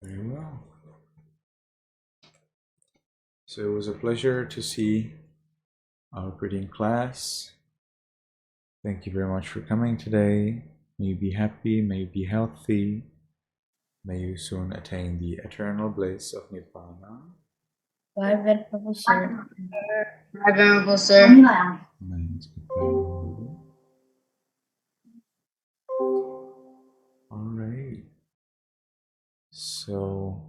Very well. So it was a pleasure to see our breathing class. Thank you very much for coming today. May you be happy, may you be healthy. May you soon attain the eternal bliss of Nirvana. Bye, Venerable Sir. Bye, Venerable Sir. Nice. All right. So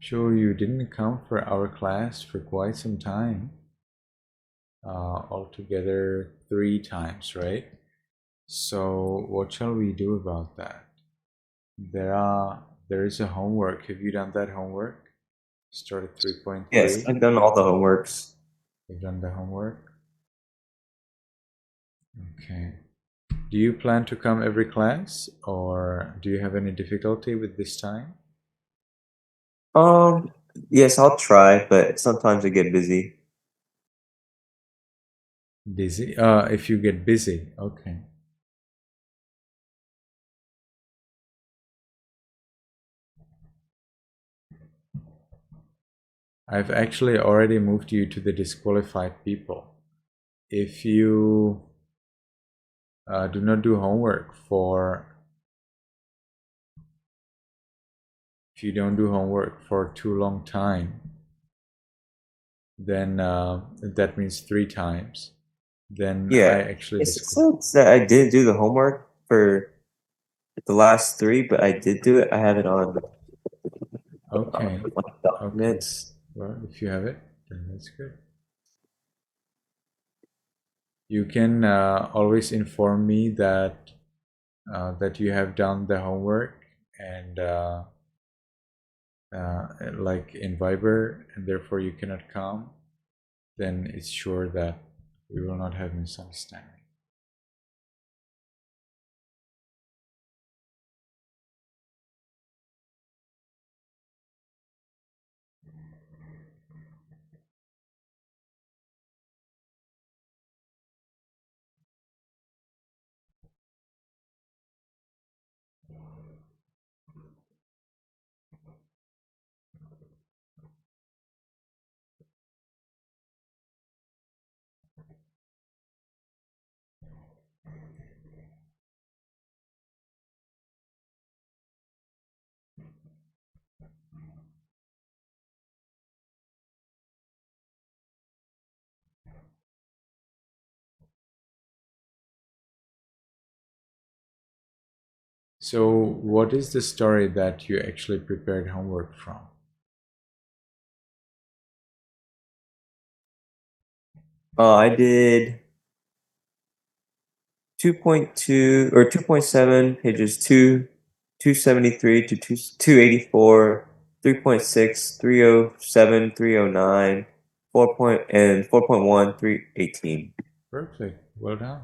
sure you didn't come for our class for quite some time. Altogether 3 times, right? So what shall we do about that? There is a homework. Have you done that homework? Started 3.3. Yes, I've done all the homeworks. You've done the homework? Okay. Do you plan to come every class, or do you have any difficulty with this time? Yes, I'll try, but sometimes I get busy. Busy? If you get busy, okay. I've actually already moved you to the disqualified people. If you do not do homework if you don't do homework for too long time, then that means 3 times. Then I Yeah, actually it sucks that I didn't do the homework for the last 3, but I did do it. I have it on Okay. documents. Well, if you have it, then that's good. You can always inform me that that you have done the homework, and like in Viber, and therefore you cannot come. Then it's sure that we will not have misunderstanding. So, what is the story that you actually prepared homework from? I did 2.2 or 2.7 pages 273 to 284, 3.6, 307, 309, 4.1, 318. Perfect. Well done.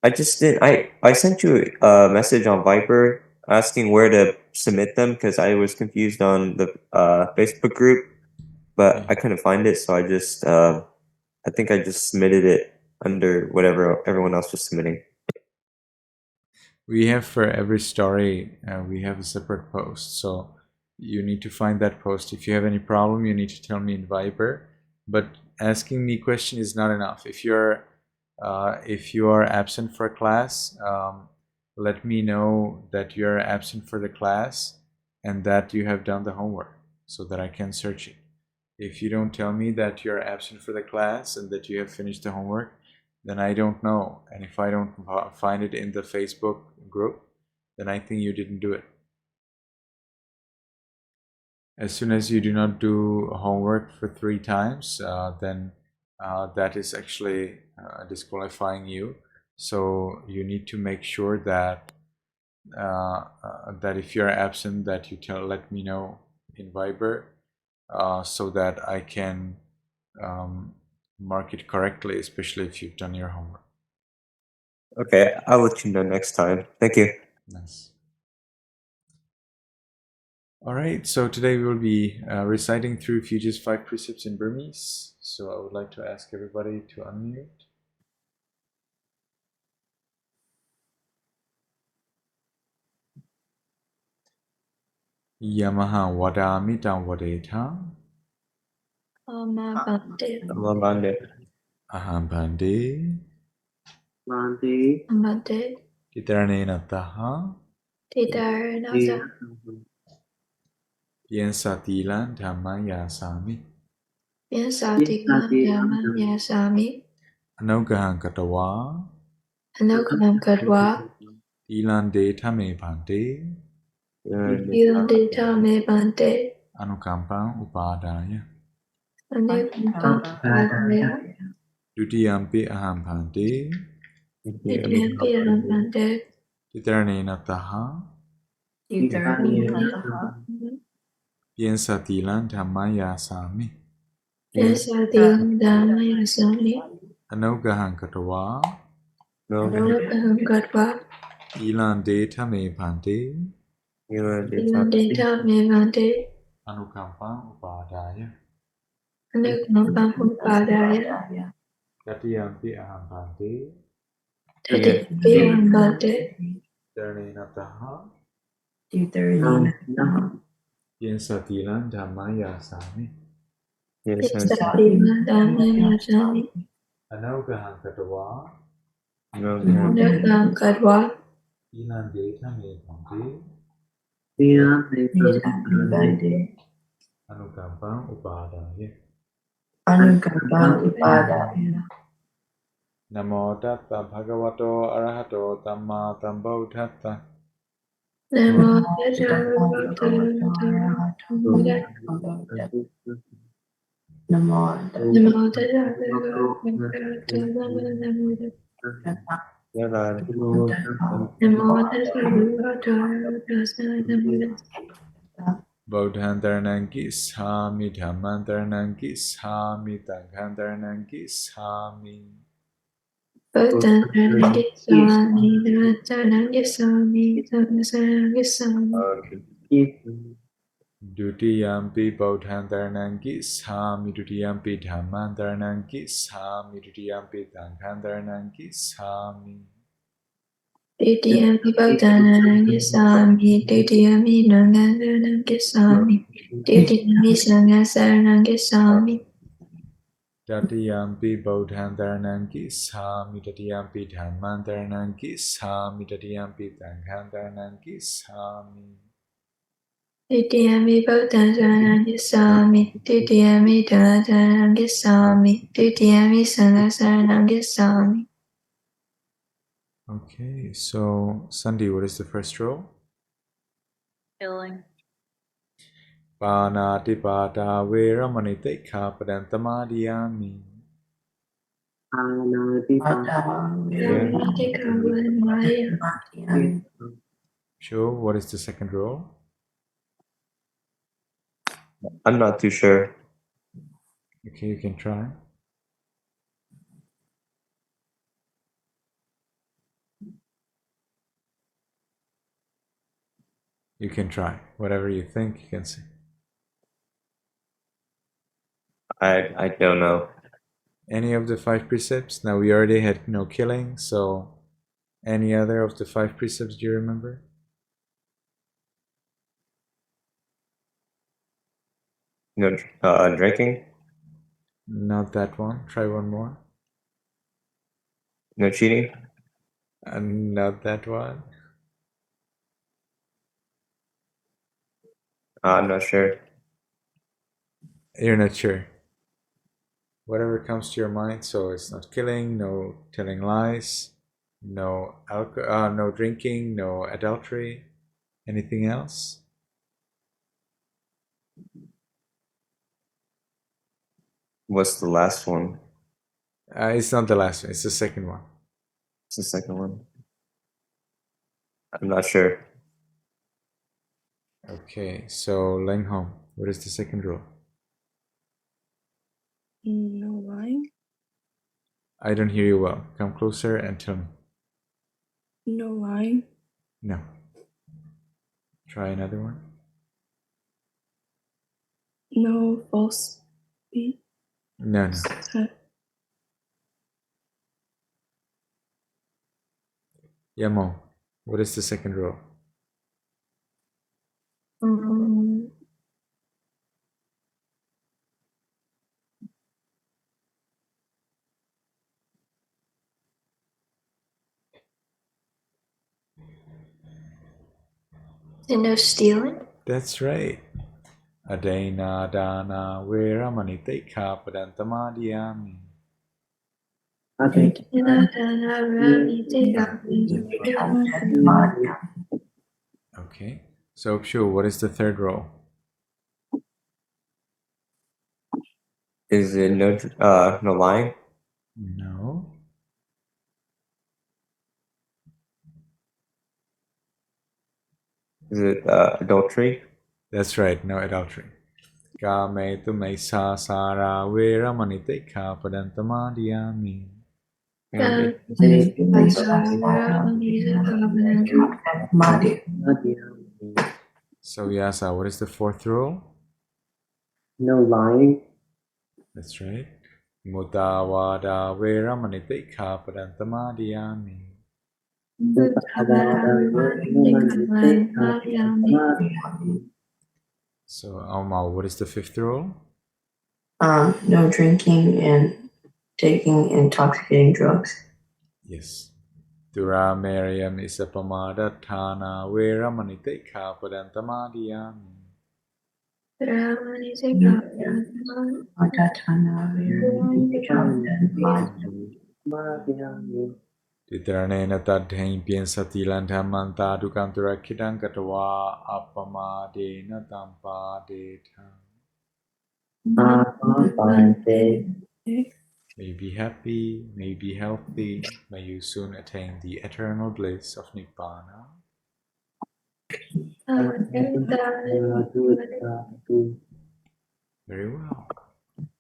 I just did. I sent you a message on Viper asking where to submit them because I was confused on the Facebook group, but I couldn't find it, so I think I just submitted it under whatever everyone else was submitting. We have for every story, we have a separate post. So you need to find that post. If you have any problem, you need to tell me in Viber. But asking me question is not enough. If you are absent for class, let me know that you're absent for the class and that you have done the homework so that I can search it. If you don't tell me that you're absent for the class and that you have finished the homework, then I don't know. And if I don't find it in the Facebook group, then I think you didn't do it. As soon as you do not do homework for 3 times, then that is actually disqualifying you. So you need to make sure that that if you're absent, that you let me know in Viber, so that I can mark it correctly, especially if you've done your homework. Okay, I'll let you know next time. Thank you. Nice. All right, so today we will be reciting through Fuji's 5 precepts in Burmese. So I would like to ask everybody to unmute. Yamaha Wadamita Wadeta Amabante. Amabande. Aham Bande Amante. Titaranena Taha Tidaranasa. Piensatilan Dhamma Yasami Piensatikam Yama Yasami. Anogahan Katawa Anokanam Kadwa. Tilan De Tame Bande Yundita me bante. Anukampan Upadaya Anukampa Padaya. Dutiyampi Aham Bande Tidyampi Bante. Titaranena Taha Piensatilan Dhamma Yasami Piensatikam Dhamma Yasami. Anogahan Katawa Anokaham Kadwa. Tilan De Tame Bande Yundita me bante. Anukampan Upadaya Anukampa Padaya. Tatiyampi Aham Bande Tidyampi Bante. Titaranena Taha Tidaranena Piensatilan Dhamma Yasami Yes, yes. Anogaham Katava No, Inandeta Mekante Anukampam Upadaya. Namo Tassa Bhagavato Arahato Tamma Sambuddhassa. Bodhantaranam Gishami Dhammantaranam Gishami Tanghantaranam Gishami. Dutiyampi Bodhantaranam Gishami Dutiyampi Dhammantaranam Gishami Dutiyampi Tanghantaranam Gishami. Ditiyampi Bhaktananam Gissami, Ditiyampi Nandandanam Gissami, Ditiyampi Sangasaranam Gissami, Tatiyampi Bodhantaranam Gishami Tatiyampi Dhammantaranam Gishami Tatiyampi Tanghantaranam Gishami. Ditiyampi Bhaktananam Gissami, Ditiyampi Dhananam Gissami, Ditiyampi Sangasaranam Gissami. Okay, so Sandy, what is the first row? Killing. Panatipata Veramani Tekha Padantamadiyami. Sure, what is the second row? I'm not too sure. Okay, you can try. You can try. Whatever you think, you can say. I don't know. Any of the 5 precepts? Now, we already had no killing, so any other of the 5 precepts do you remember? No, drinking. Not that one. Try one more. No cheating. Not that one. I'm not sure. You're not sure. Whatever comes to your mind. So it's not killing, no telling lies, no alcohol, no drinking, no adultery. Anything else? What's the last one? It's not the last one. It's the second one. It's the second one. I'm not sure. Okay, so Leng Hong, what is the second rule? No lying. I don't hear you well. Come closer and tell me. No lying. No. Try another one. No false speech. No. Yamo, what is the second rule? And no stealing. That's right. Adena dana veramani tekha padantamadiyami. Okay. So Shu, what is the third rule? Is it no lying? No. Is it adultery? That's right, no adultery. Kame tume sara veramani tekha padantamadiyami. So Yasa, what is the fourth rule? No lying. That's right. Mutawada veramani tekha padantamadiyami. So Amal, what is the fifth rule? No drinking and taking intoxicating drugs. Yes. Dura Mariam is a pamada thana vera manite ka padantamadiyami. Titranena tadhain piensati landhaman tadukam turakidang katawa apamadena tampadeta. May be happy, may be healthy, may you soon attain the eternal bliss of Nibbana. Very well.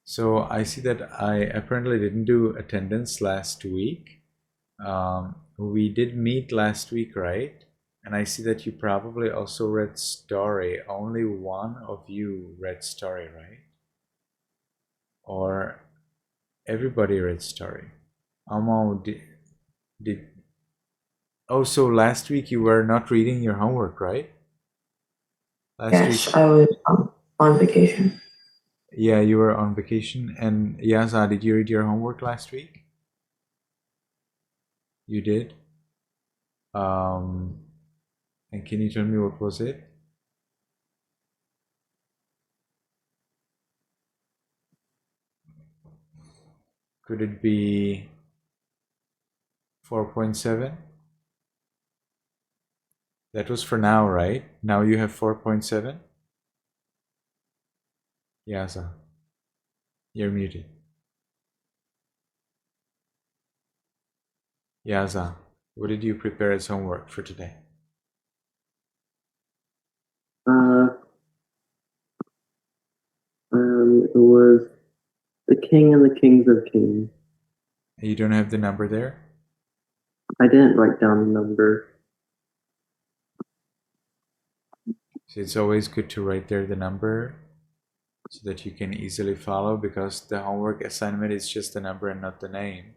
So I see that I apparently didn't do attendance last week. We did meet last week, right? And I see that you probably also read story. Only one of you read story, right? Or everybody read story? Amo, did oh, so last week you were not reading your homework, right? Yes, I was on vacation. Yeah, you were on vacation. And Yaza, did you read your homework last week? You did? And can you tell me what was it? Could it be 4.7? That was for now, right? Now you have 4.7? Yaza, you're muted. Yaza, what did you prepare as homework for today? It was The King and the Kings of Kings. You don't have the number there? I didn't write down the number. So it's always good to write there the number so that you can easily follow, because the homework assignment is just the number and not the name.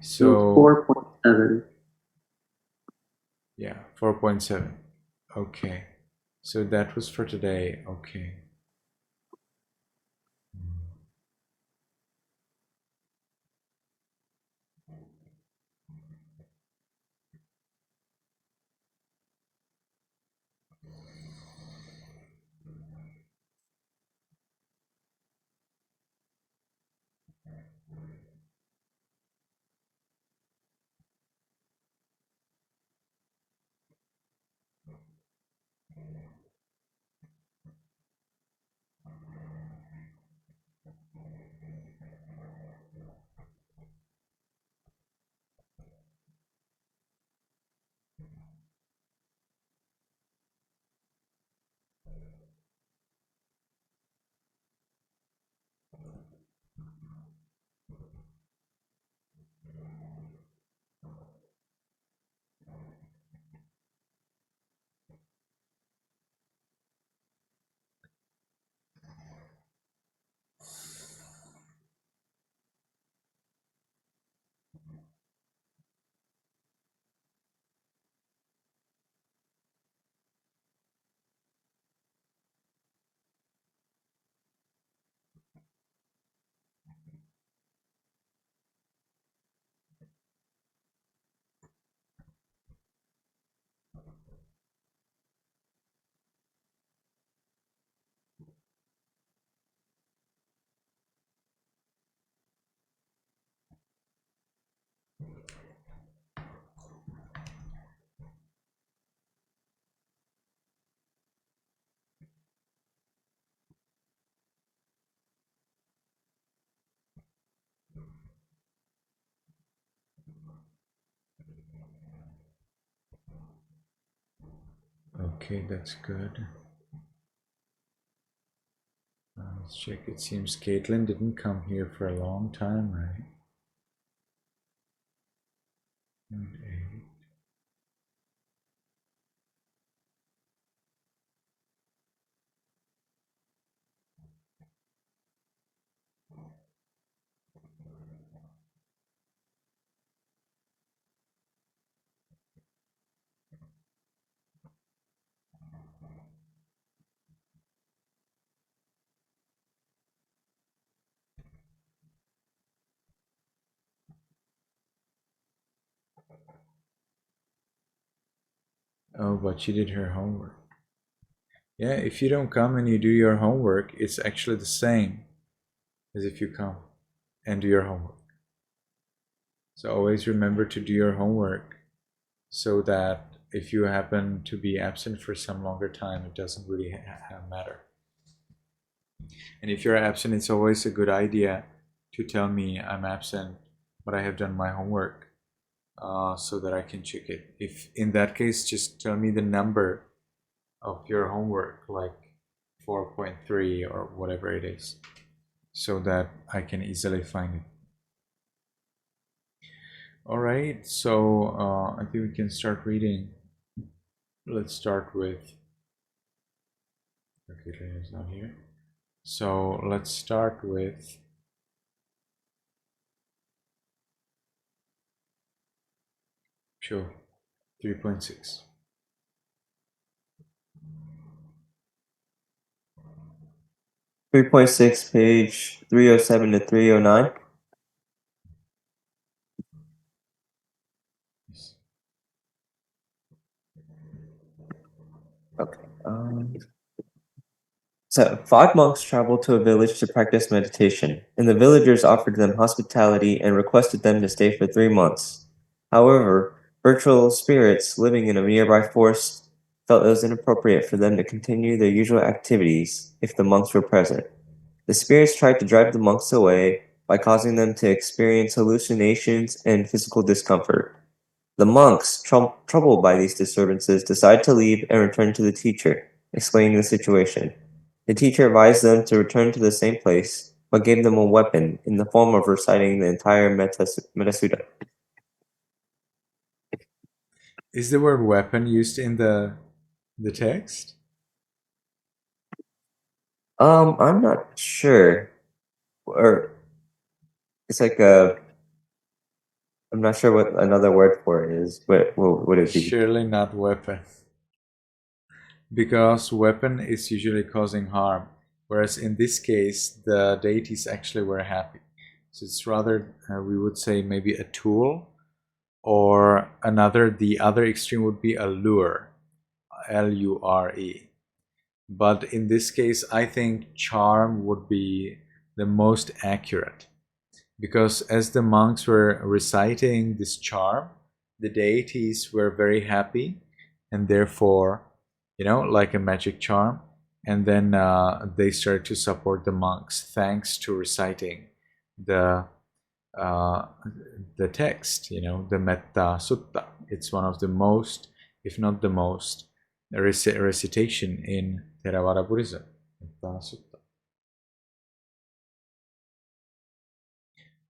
So 4.7. Yeah, 4.7. Okay. So that was for today. Okay. Okay, that's good. Let's check. It seems Caitlin didn't come here for a long time, right? And 8. Oh, but she did her homework. Yeah, if you don't come and you do your homework, it's actually the same as if you come and do your homework. So always remember to do your homework so that if you happen to be absent for some longer time, it doesn't really matter. And if you're absent, it's always a good idea to tell me I'm absent, but I have done my homework, so that I can check it. If in that case, just tell me the number of your homework, like 4.3 or whatever it is, so that I can easily find it. All right, so I think we can start reading. Let's start with, okay, Lena's not here. So let's start with sure 3.6. Page 307 to 309. Okay. So, 5 monks traveled to a village to practice meditation, and the villagers offered them hospitality and requested them to stay for 3 months. However, virtual spirits living in a nearby forest felt it was inappropriate for them to continue their usual activities if the monks were present. The spirits tried to drive the monks away by causing them to experience hallucinations and physical discomfort. The monks, troubled by these disturbances, decided to leave and return to the teacher, explaining the situation. The teacher advised them to return to the same place, but gave them a weapon in the form of reciting the entire Metasutta. Is the word weapon used in the text? I'm not sure. Or it's like I'm not sure what another word for it is. What would it be? Surely not weapon. Because weapon is usually causing harm, whereas in this case, the deities actually were happy. So it's rather, we would say, maybe a tool, or the other extreme would be a lure, L-U-R-E. But in this case, I think charm would be the most accurate, because as the monks were reciting this charm, the deities were very happy, and therefore, like a magic charm, and then they started to support the monks thanks to reciting the text, the Metta Sutta. It's one of the most, if not the most, recitation in Theravada Buddhism, Metta Sutta.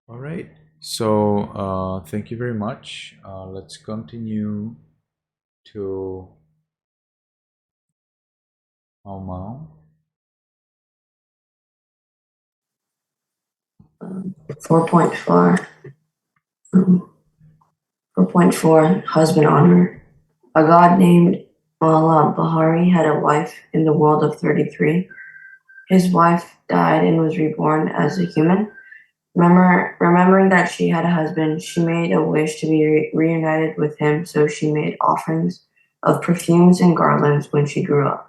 All right, so thank you very much. Let's continue to Mau Mau. 4.4. 4.4 Husband Honor. A god named Mala Bahari had a wife in the world of 33. His wife died and was reborn as a human. Remembering that she had a husband, she made a wish to be reunited with him, so she made offerings of perfumes and garlands when she grew up.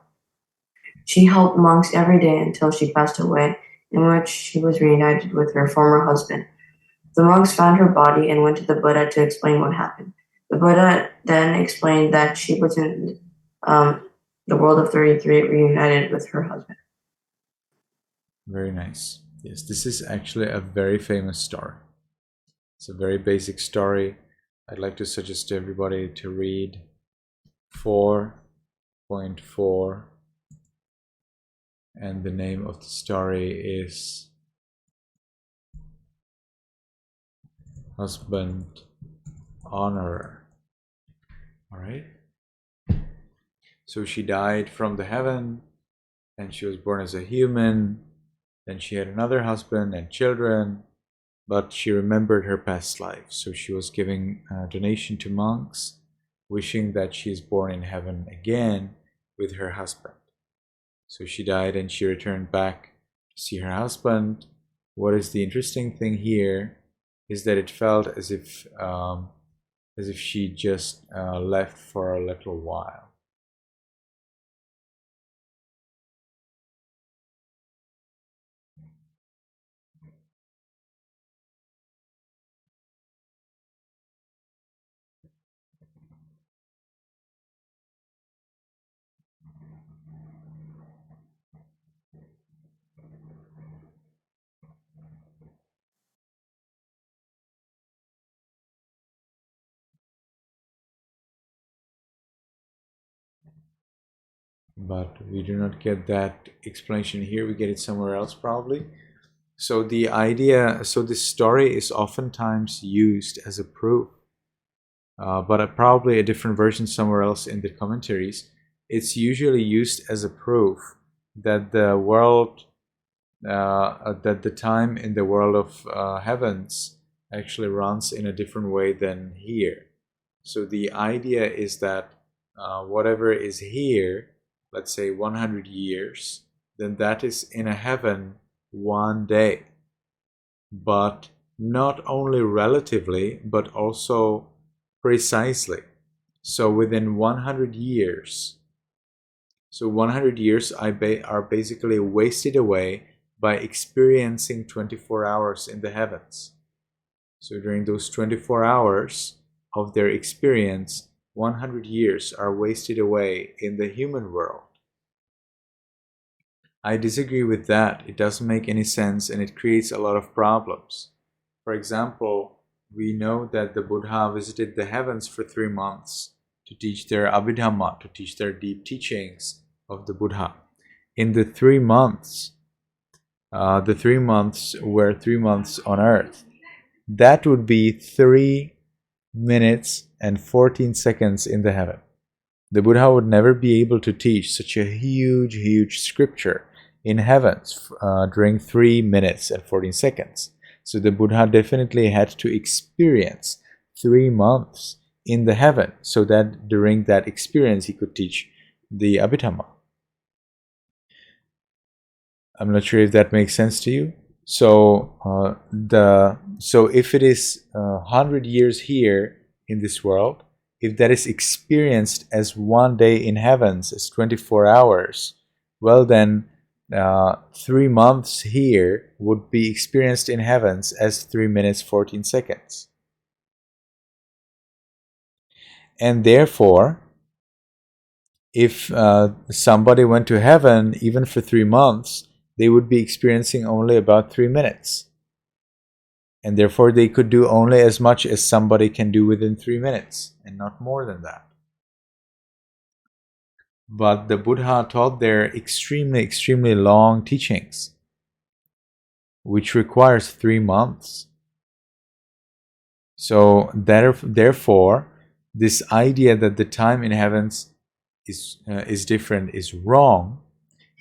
She helped monks every day until she passed away, in which she was reunited with her former husband. The monks found her body and went to the Buddha to explain what happened. The Buddha then explained that she was in the world of 33 reunited with her husband. Very nice. Yes, this is actually a very famous story. It's a very basic story. I'd like to suggest to everybody to read 4.4, and the name of the story is Husband Honor. All right. So she died from the heaven, and she was born as a human. Then she had another husband and children, but she remembered her past life. So she was giving a donation to monks, wishing that she is born in heaven again with her husband. So she died and she returned back to see her husband. What is the interesting thing here is that it felt as if she just left for a little while. but we do not get that explanation here. We get it somewhere else probably. So the idea, so this story is oftentimes used as a proof, but probably a different version somewhere else in the commentaries. It's usually used as a proof that the world, that the time in the world of heavens actually runs in a different way than here. So the idea is that whatever is here, let's say 100 years, then that is in a heaven one day. But not only relatively, but also precisely. So within 100 years, so 100 years are basically wasted away by experiencing 24 hours in the heavens. So during those 24 hours of their experience, 100 years are wasted away in the human world. I disagree with that. It doesn't make any sense and it creates a lot of problems. For example, we know that the Buddha visited the heavens for 3 months to teach their Abhidhamma, to teach their deep teachings of the Buddha. In the 3 months, the 3 months were 3 months on earth. That would be 3 minutes and 14 seconds in the heaven. The Buddha would never be able to teach such a huge scripture in heavens during 3 minutes and 14 seconds. So the Buddha definitely had to experience 3 months in the heaven so that during that experience he could teach the Abhidhamma. I'm not sure if that makes sense to you. So if it is 100 years here in this world, if that is experienced as 1 day in heavens, as 24 hours, well then 3 months here would be experienced in heavens as 3 minutes 14 seconds. And therefore, if somebody went to heaven even for 3 months, they would be experiencing only about 3 minutes. And therefore they could do only as much as somebody can do within 3 minutes, and not more than that. But the Buddha taught their extremely long teachings, which requires 3 months. So therefore, this idea that the time in heavens is different is wrong,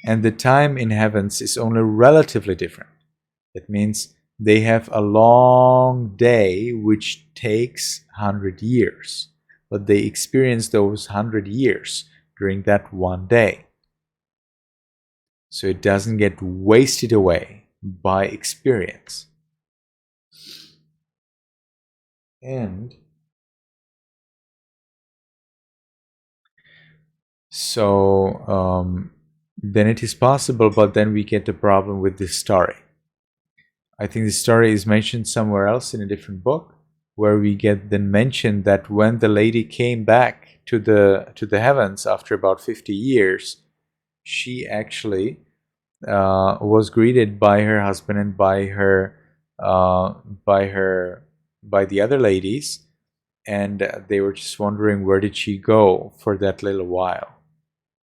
and the time in heavens is only relatively different. That means they have a long day which takes 100 years, but they experience those 100 years during that one day. So it doesn't get wasted away by experience. And so then it is possible, but then we get a problem with this story. I think the story is mentioned somewhere else in a different book, where we get then mentioned that when the lady came back to the heavens after about 50 years, she actually was greeted by her husband and by the other ladies, and they were just wondering where did she go for that little while,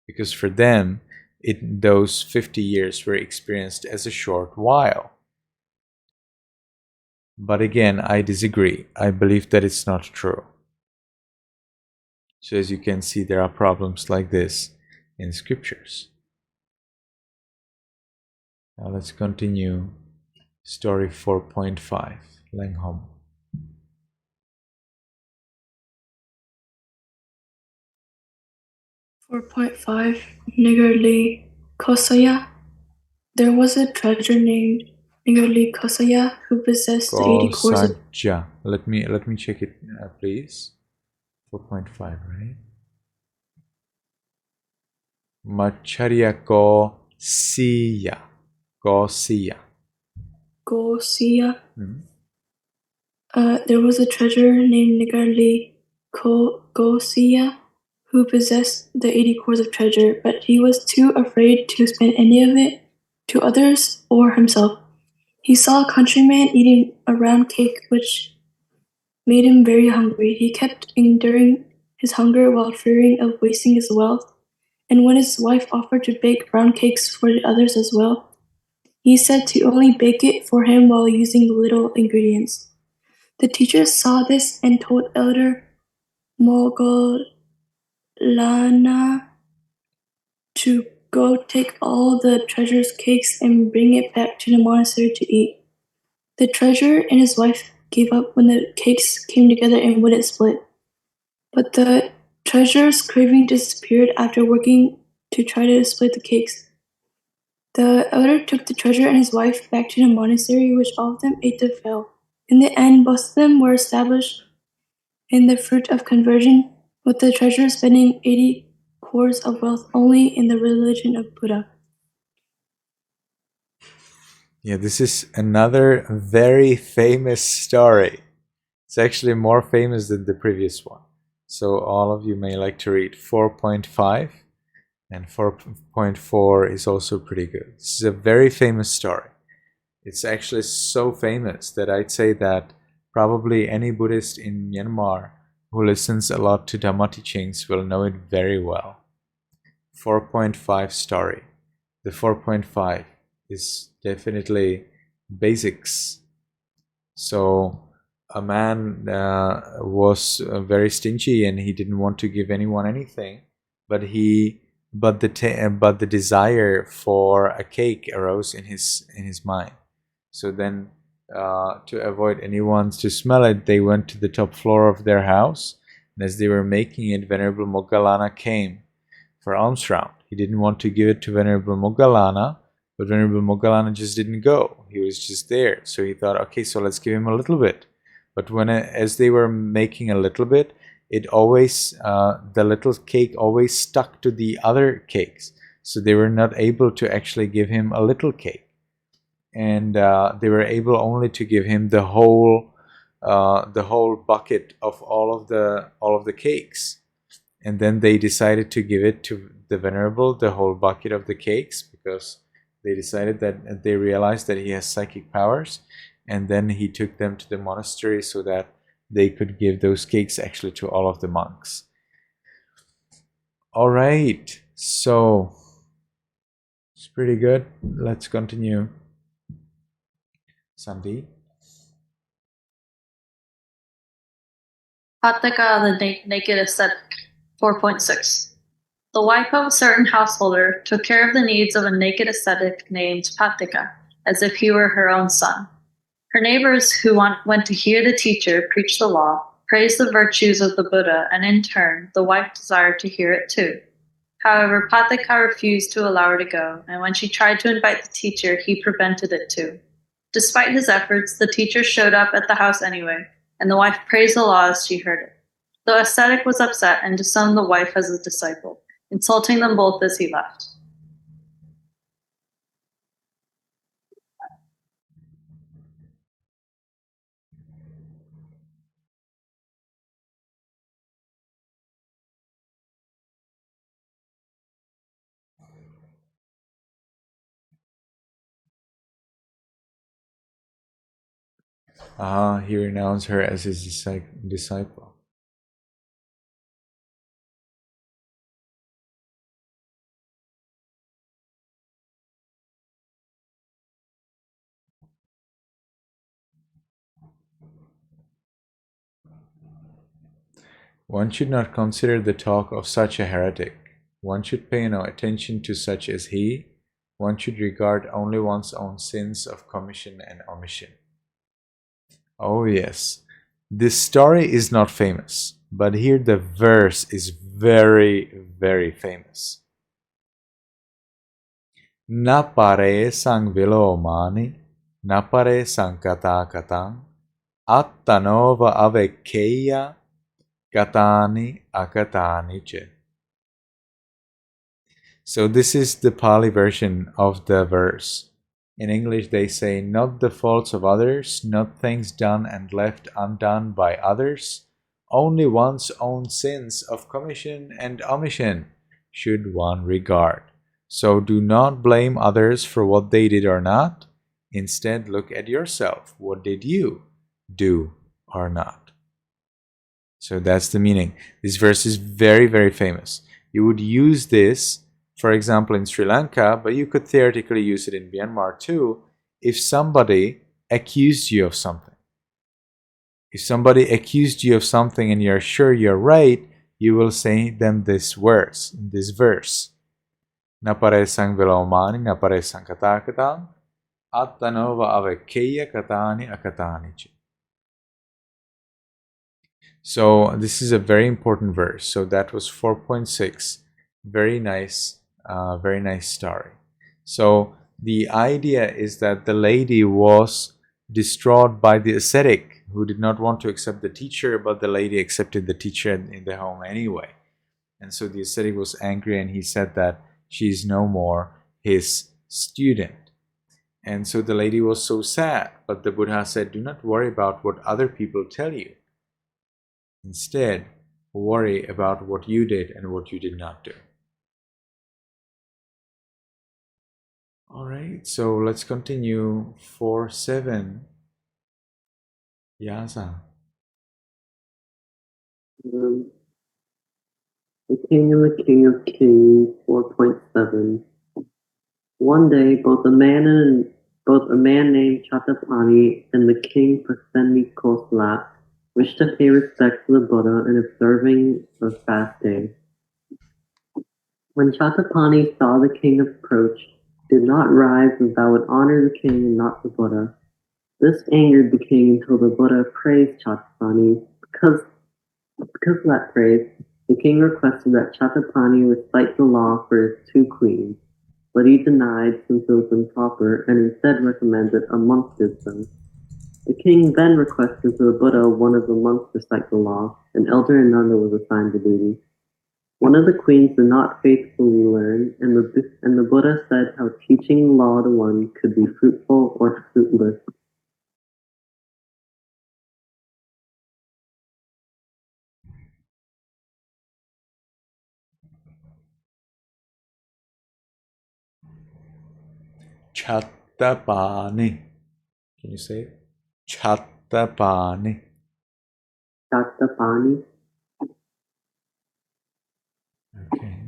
because for them those 50 years were experienced as a short while. But again, I disagree. I believe that it's not true. So as you can see, there are problems like this in scriptures. Now let's continue story 4.5, Lenghom. Niggardly Kosaya. There was a treasure named Niggardly Kosaya who possessed the 80 cores of... Kosaja. Let me check it, please. 4.5, right? Macharya Kosiya. Kosiya. Gosia. There was a treasure named Niggardly Gosia who possessed the 80 cores of treasure, but he was too afraid to spend any of it to others or himself. He saw a countryman eating a round cake, which made him very hungry. He kept enduring his hunger while fearing of wasting his wealth, and when his wife offered to bake round cakes for the others as well, he said to only bake it for him while using little ingredients. The teacher saw this and told Elder Mogolana to go take all the treasure's cakes and bring it back to the monastery to eat. The treasurer and his wife gave up when the cakes came together and wouldn't split. But the treasurer's craving disappeared after working to try to split the cakes. The elder took the treasurer and his wife back to the monastery, which all of them ate to fill. In the end, both of them were established in the fruit of conversion, with the treasurer spending 80 cores of wealth only in the religion of Buddha. Yeah, this is another very famous story. It's actually more famous than the previous one. So all of you may like to read 4.5, and 4.4 is also pretty good. This is a very famous story. It's actually so famous that I'd say that probably any Buddhist in Myanmar who listens a lot to Dhamma teachings will know it very well. 4.5 story. The 4.5 is definitely basics. So a man was very stingy and he didn't want to give anyone anything, but the desire for a cake arose in his mind. So then, to avoid anyone to smell it, they went to the top floor of their house, and as they were making it, Venerable Moggallana came for alms round. He didn't want to give it to Venerable Moggallana, but Venerable Moggallana just didn't go. He was just there. So he thought, okay, so let's give him a little bit. But as they were making a little bit, it always, the little cake always stuck to the other cakes. So they were not able to actually give him a little cake. And they were able only to give him the whole bucket of all of the cakes. And then they decided to give it to the Venerable, the whole bucket of the cakes, because they realized that he has psychic powers. And then he took them to the monastery so that they could give those cakes actually to all of the monks. All right, so it's pretty good. Let's continue. Sandy? Pataka the Naked Ascetic, 4.6. The wife of a certain householder took care of the needs of a naked ascetic named Patika, as if he were her own son. Her neighbors who went to hear the teacher preach the law praised the virtues of the Buddha, and in turn, the wife desired to hear it too. However, Patika refused to allow her to go, and when she tried to invite the teacher, he prevented it too. Despite his efforts, the teacher showed up at the house anyway, and the wife praised the law as she heard it. The ascetic was upset and disowned the wife as a disciple, insulting them both as he left. He renounced her as his disciple. One should not consider the talk of such a heretic. One should pay no attention to such as he. One should regard only one's own sins of commission and omission. Oh yes, this story is not famous, but here the verse is very, very famous. Na pare sang vilomani, na pare sang kata katang, attanova avekeya, katani akatani che. So this is the Pali version of the verse. In English they say, not the faults of others, not things done and left undone by others, only one's own sins of commission and omission should one regard. So do not blame others for what they did or not. Instead, look at yourself. What did you do or not? So that's the meaning. This verse is very, very famous. You would use this, for example, in Sri Lanka, but you could theoretically use it in Myanmar too, if somebody accused you of something. If somebody accused you of something and you're sure you're right, you will say them this verse, Naparesang vilomani, naparesang katakatang, attanova avekeya katani akatanichi. So this is a very important verse. So that was 4.6. Very nice story. So the idea is that the lady was distraught by the ascetic who did not want to accept the teacher, but the lady accepted the teacher in the home anyway. And so the ascetic was angry and he said that she is no more his student. And so the lady was so sad, but the Buddha said, do not worry about what other people tell you. Instead, worry about what you did and what you did not do. All right, so let's continue 4.7. Yasa. The King and the King of Kings, 4.7. One day, both a man named Chatapani and the king Praseni Kosla wished to pay respect to the Buddha in observing a fast day. When Chatapani saw the king approach, did not rise as thou would honor the king and not the Buddha. This angered the king until the Buddha praised Chatapani. Because of that praise, the king requested that Chatapani recite the law for his two queens, but he denied since it was improper and instead recommended a monk did so. The king then requested to the Buddha one of the monks recite the law. An elder Ananda was assigned the duty. One of the queens did not faithfully learn, and the Buddha said how teaching law to one could be fruitful or fruitless. Chatapani. Can you say it? Chatapani. Chatapani. Okay.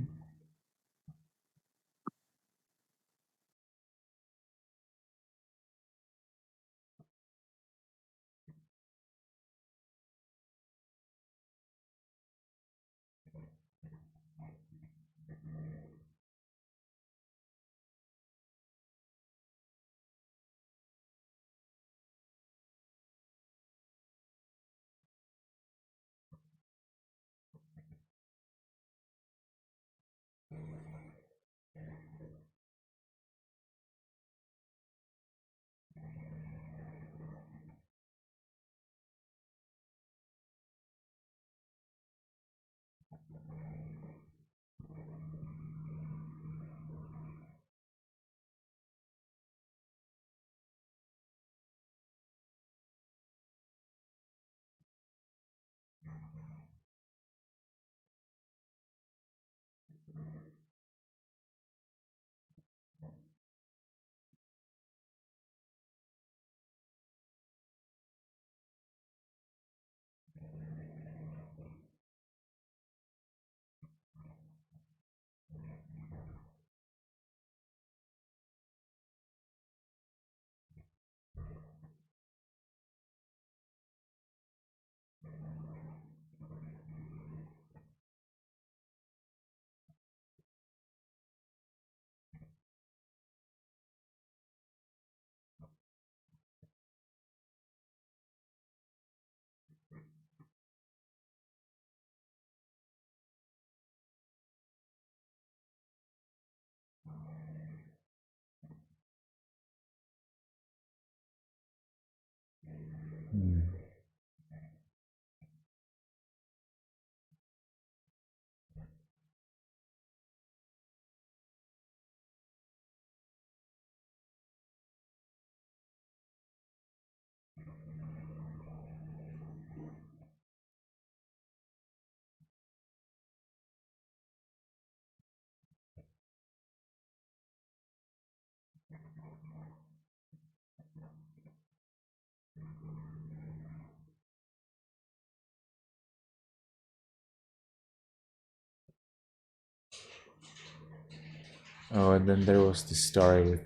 Oh, and then there was this story with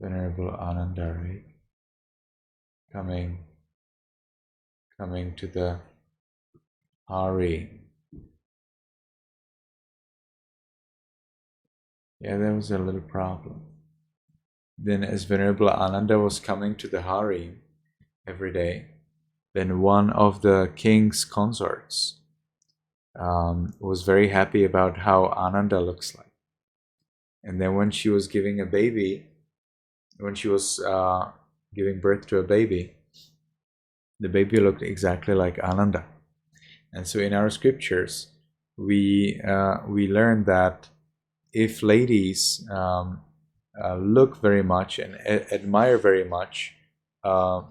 Venerable Ananda, right? Coming to the harem. Yeah, there was a little problem. Then, as Venerable Ananda was coming to the harem every day, then one of the king's consorts was very happy about how Ananda looks like. And then when she was giving a baby, when she was giving birth to a baby, the baby looked exactly like Ananda. And so in our scriptures, we learn that if ladies look very much and admire very much a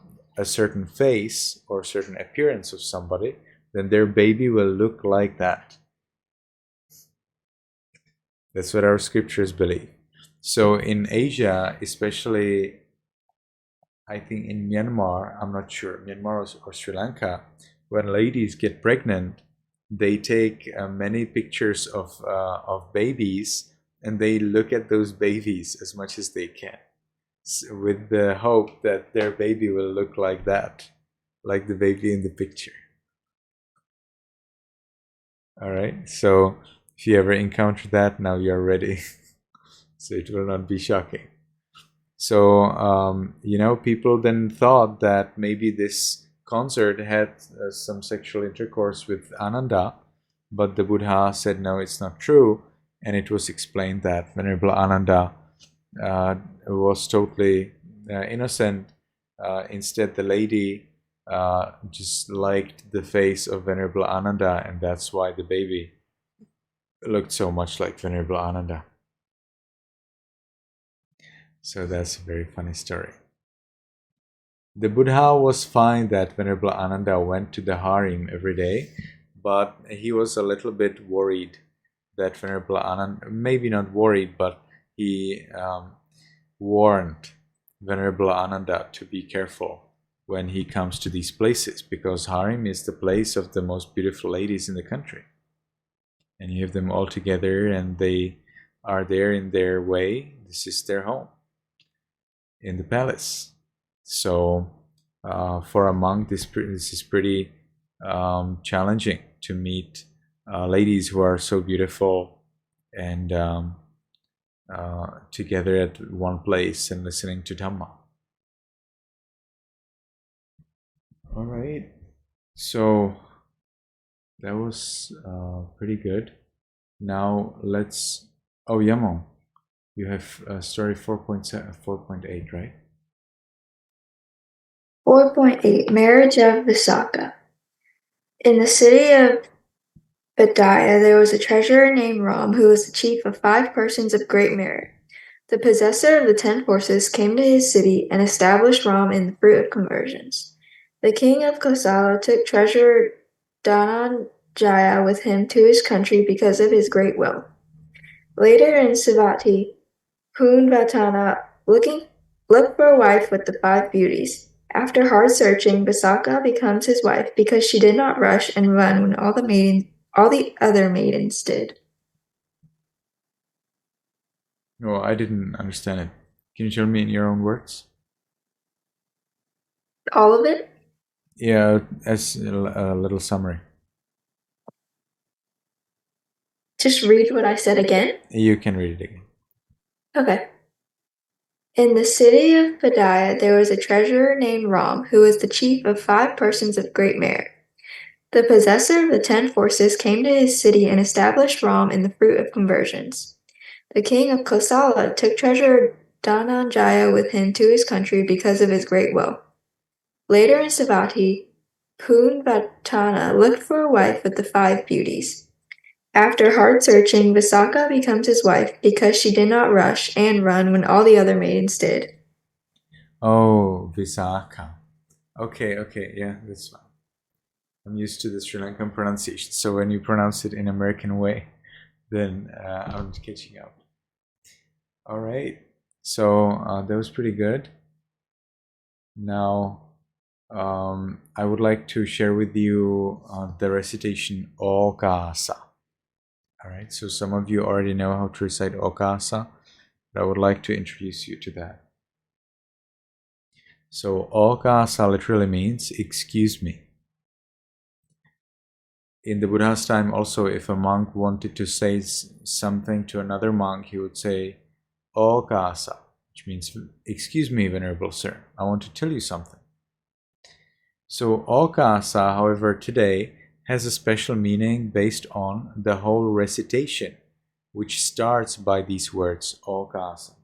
certain face or certain appearance of somebody, then their baby will look like that. That's what our scriptures believe. So in Asia, especially, I think in Myanmar, I'm not sure, Myanmar or Sri Lanka, when ladies get pregnant, they take many pictures of babies, and they look at those babies as much as they can, with the hope that their baby will look like that, like the baby in the picture. All right, so if you ever encounter that, now you're ready. So it will not be shocking. So, people then thought that maybe this consort had some sexual intercourse with Ananda, but the Buddha said, no, it's not true. And it was explained that Venerable Ananda was totally innocent. Instead, the lady just liked the face of Venerable Ananda, and that's why the baby looked so much like Venerable Ananda. So that's a very funny story. The Buddha was fine that Venerable Ananda went to the harem every day, but he was a little bit worried that Venerable Ananda, maybe not worried, but he warned Venerable Ananda to be careful when he comes to these places, because harem is the place of the most beautiful ladies in the country. And you have them all together, and they are there in their way. This is their home in the palace. So for a monk, this is pretty challenging to meet ladies who are so beautiful and together at one place and listening to Dhamma. All right, so that was pretty good. Now let's. Oh, Yamo, you have story 4.7, 4.8, right? 4.8 Marriage of Visakha. In the city of Badaya, there was a treasurer named Ram who was the chief of 5 persons of great merit. The possessor of the 10 horses came to his city and established Ram in the fruit of conversions. The king of Kosala took treasurer Dhananjaya with him to his country because of his great wealth. Later in Savatthi, Poonvatana looked for a wife with the 5 beauties. After hard searching, Visakha becomes his wife because she did not rush and run when all the other maidens did. No, I didn't understand it. Can you tell me in your own words? All of it? Yeah, as a little summary. Just read what I said again? You can read it again. Okay. In the city of Badaya, there was a treasurer named Ram, who was the chief of 5 persons of great merit. The possessor of the 10 horses came to his city and established Ram in the fruit of conversions. The king of Kosala took treasurer Dhananjaya with him to his country because of his great wealth. Later in Savatthi, Poonvatana looked for a wife with the 5 beauties. After hard searching, Visakha becomes his wife because she did not rush and run when all the other maidens did. Oh, Visakha. Okay, yeah, that's fine. I'm used to the Sri Lankan pronunciation, so when you pronounce it in American way, then I'm catching up. All right, so that was pretty good. Now, I would like to share with you the recitation Okasa. All right, so some of you already know how to recite okasa, but I would like to introduce you to that. So okasa literally means excuse me. In the Buddha's time also, if a monk wanted to say something to another monk, he would say okasa, which means excuse me, venerable sir, I want to tell you something. So okasa, however, today has a special meaning based on the whole recitation, which starts by these words okasa.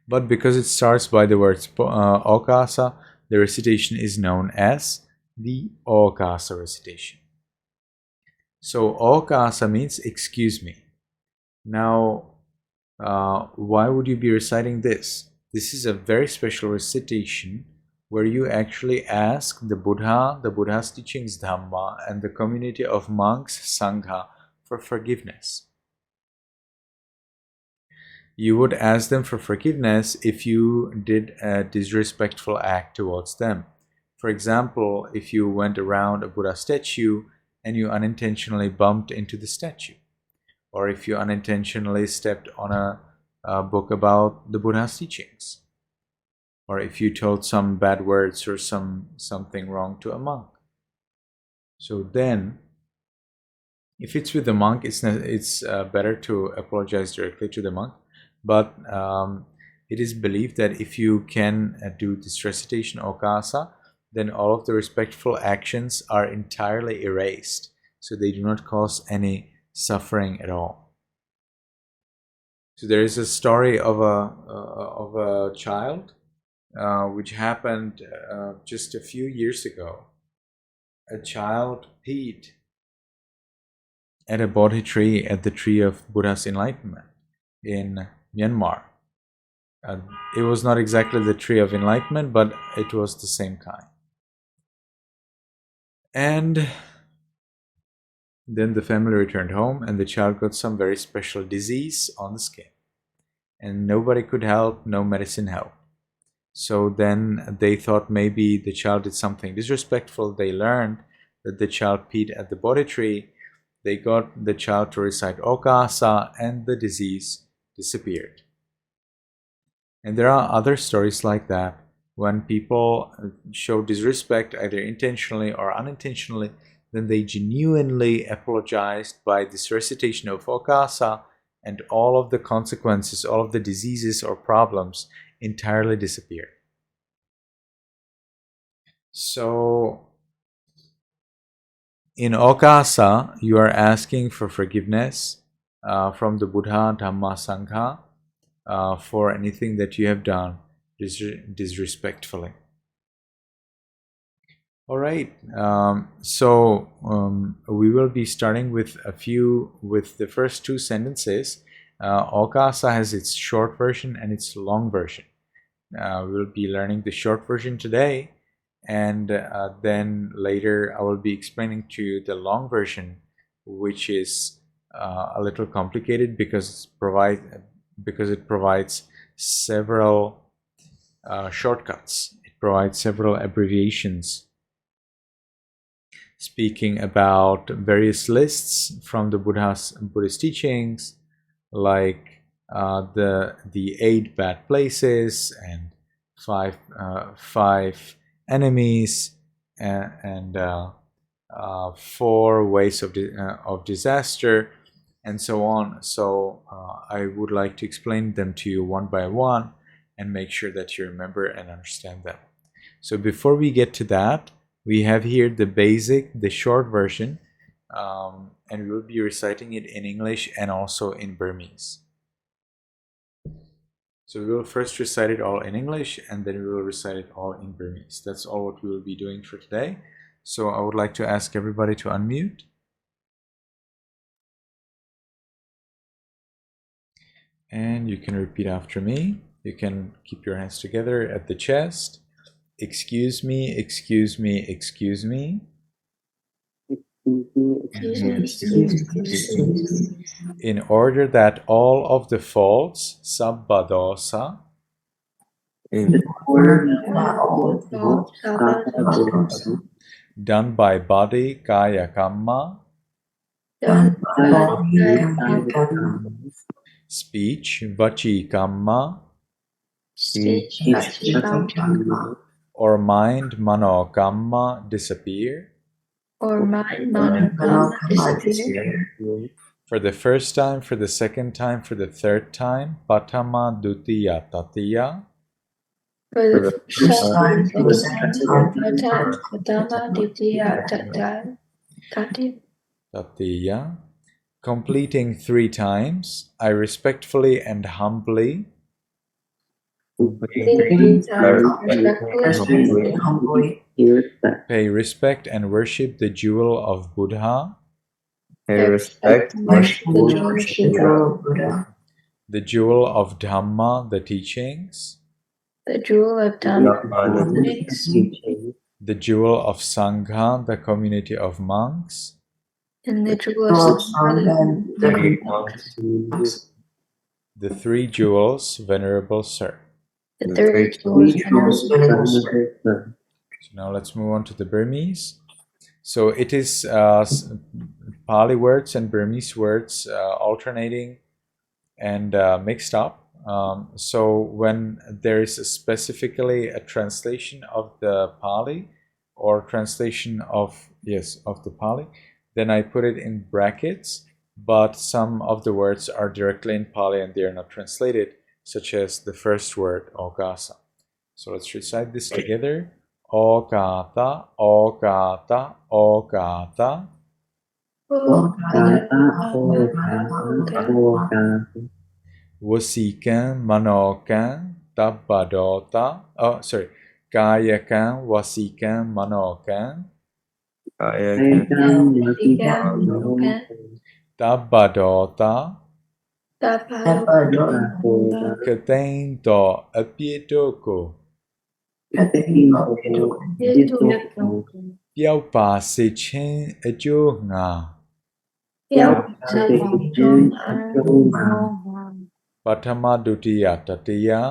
But because it starts by the words okasa, the recitation is known as the okasa recitation. So okasa means excuse me. Now, why would you be reciting this? This is a very special recitation where you actually ask the Buddha, the Buddha's teachings, Dhamma, and the community of monks, Sangha, for forgiveness. You would ask them for forgiveness if you did a disrespectful act towards them. For example, if you went around a Buddha statue and you unintentionally bumped into the statue, or if you unintentionally stepped on a book about the Buddha's teachings, or if you told some bad words or something wrong to a monk. So then, if it's with the monk, it's better to apologize directly to the monk. But it is believed that if you can do this recitation okasa, then all of the respectful actions are entirely erased, so they do not cause any suffering at all. So there is a story of a child which happened just a few years ago. A child peed at a Bodhi tree, at the tree of Buddha's enlightenment in Myanmar. It was not exactly the tree of enlightenment, but it was the same kind. And then the family returned home and the child got some very special disease on the skin. And nobody could help, no medicine helped. So then they thought maybe the child did something disrespectful. They learned that the child peed at the Bodhi tree. They got the child to recite okasa and the disease disappeared. And there are other stories like that. When people show disrespect, either intentionally or unintentionally, then they genuinely apologized by this recitation of okasa, and all of the consequences, all of the diseases or problems entirely disappear. So in okasa, you are asking for forgiveness from the Buddha, Dhamma, Sangha for anything that you have done disrespectfully. All right, so we will be starting with the first two sentences. Okasa has its short version and its long version. We'll be learning the short version today, and then later I will be explaining to you the long version, which is a little complicated because it provides several shortcuts. It provides several abbreviations, speaking about various lists from the Buddhist teachings, like the 8 bad places and 5 enemies and 4 ways of disaster, and so on. So I would like to explain them to you one by one and make sure that you remember and understand them. So before we get to that, we have here the short version, and we will be reciting it in English and also in Burmese. So we will first recite it all in English, and then we will recite it all in Burmese. That's all what we will be doing for today. So I would like to ask everybody to unmute. And you can repeat after me. You can keep your hands together at the chest. Excuse me, excuse me, excuse me. In order that all of the faults, sabbadosa, In order that all the done by body, kaya kamma, Speech, Vachikamma, Speech, or mind, Manokamma, disappear. or mind, Manokamma, disappear. For the first time, for the second time, for the third time, Patama Dutiya Tatiya. For the first time, for the second time, for the third time, Patama, Ditya, Tatiya. Tatiya. Completing 3 times, I respectfully and humbly pay respect and worship the jewel of Buddha, Pay respect, worship the jewel of Buddha, the jewel of Dhamma, the teachings, the jewel of Dhamma, the jewel of Sangha, the community of monks, and the jewel of Sangha, the Great monks. the 3 jewels, Venerable Sir. The third jewel is So now let's move on to the Burmese. So it is Pali words and Burmese words alternating and mixed up. So when there is specifically a translation of the Pali or translation of the Pali, then I put it in brackets, but some of the words are directly in Pali and they are not translated, such as the first word, Ogasa. So let's recite this together. Ogata, Ogata, Ogata. Wasikan, Manokan, Tabbadota. Oh, sorry. Kayakan, Wasikan, Manokan. Tabbadota. Katain to Apietoko. Piao pa se chen ajo nga. Patama Dutiya Tatiya.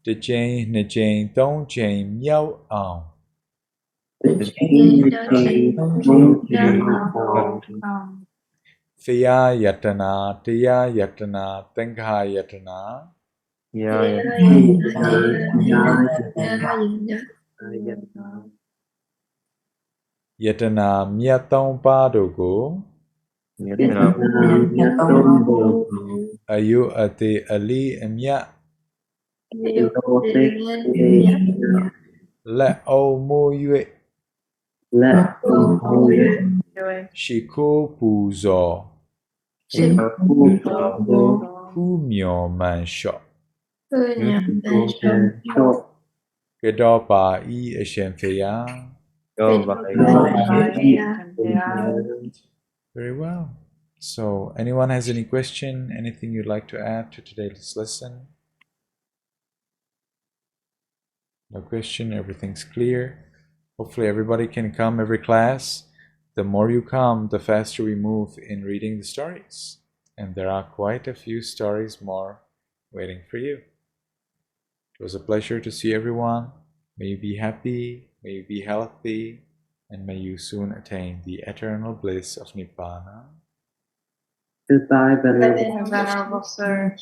တစ်ကြိမ်နှစ်ကြိမ်သုံးကြိမ်မြောက်အောင် Thea Yatana, Tia Yatana, Tengha Yatana. Yatana Myatong Padogo. Ayu Ate Ali Emya. Let O Mo Yue. Shiko Puzo. Hu Myo Man Shot. Gedopa E Ashenfeya. Very well. So, anyone has any question, anything you'd like to add to today's lesson? No question, everything's clear. Hopefully everybody can come every class. The more you come, the faster we move in reading the stories. And there are quite a few stories more waiting for you. It was a pleasure to see everyone. May you be happy, may you be healthy, and may you soon attain the eternal bliss of Nibbana. Goodbye, Venerable Venerable Sir.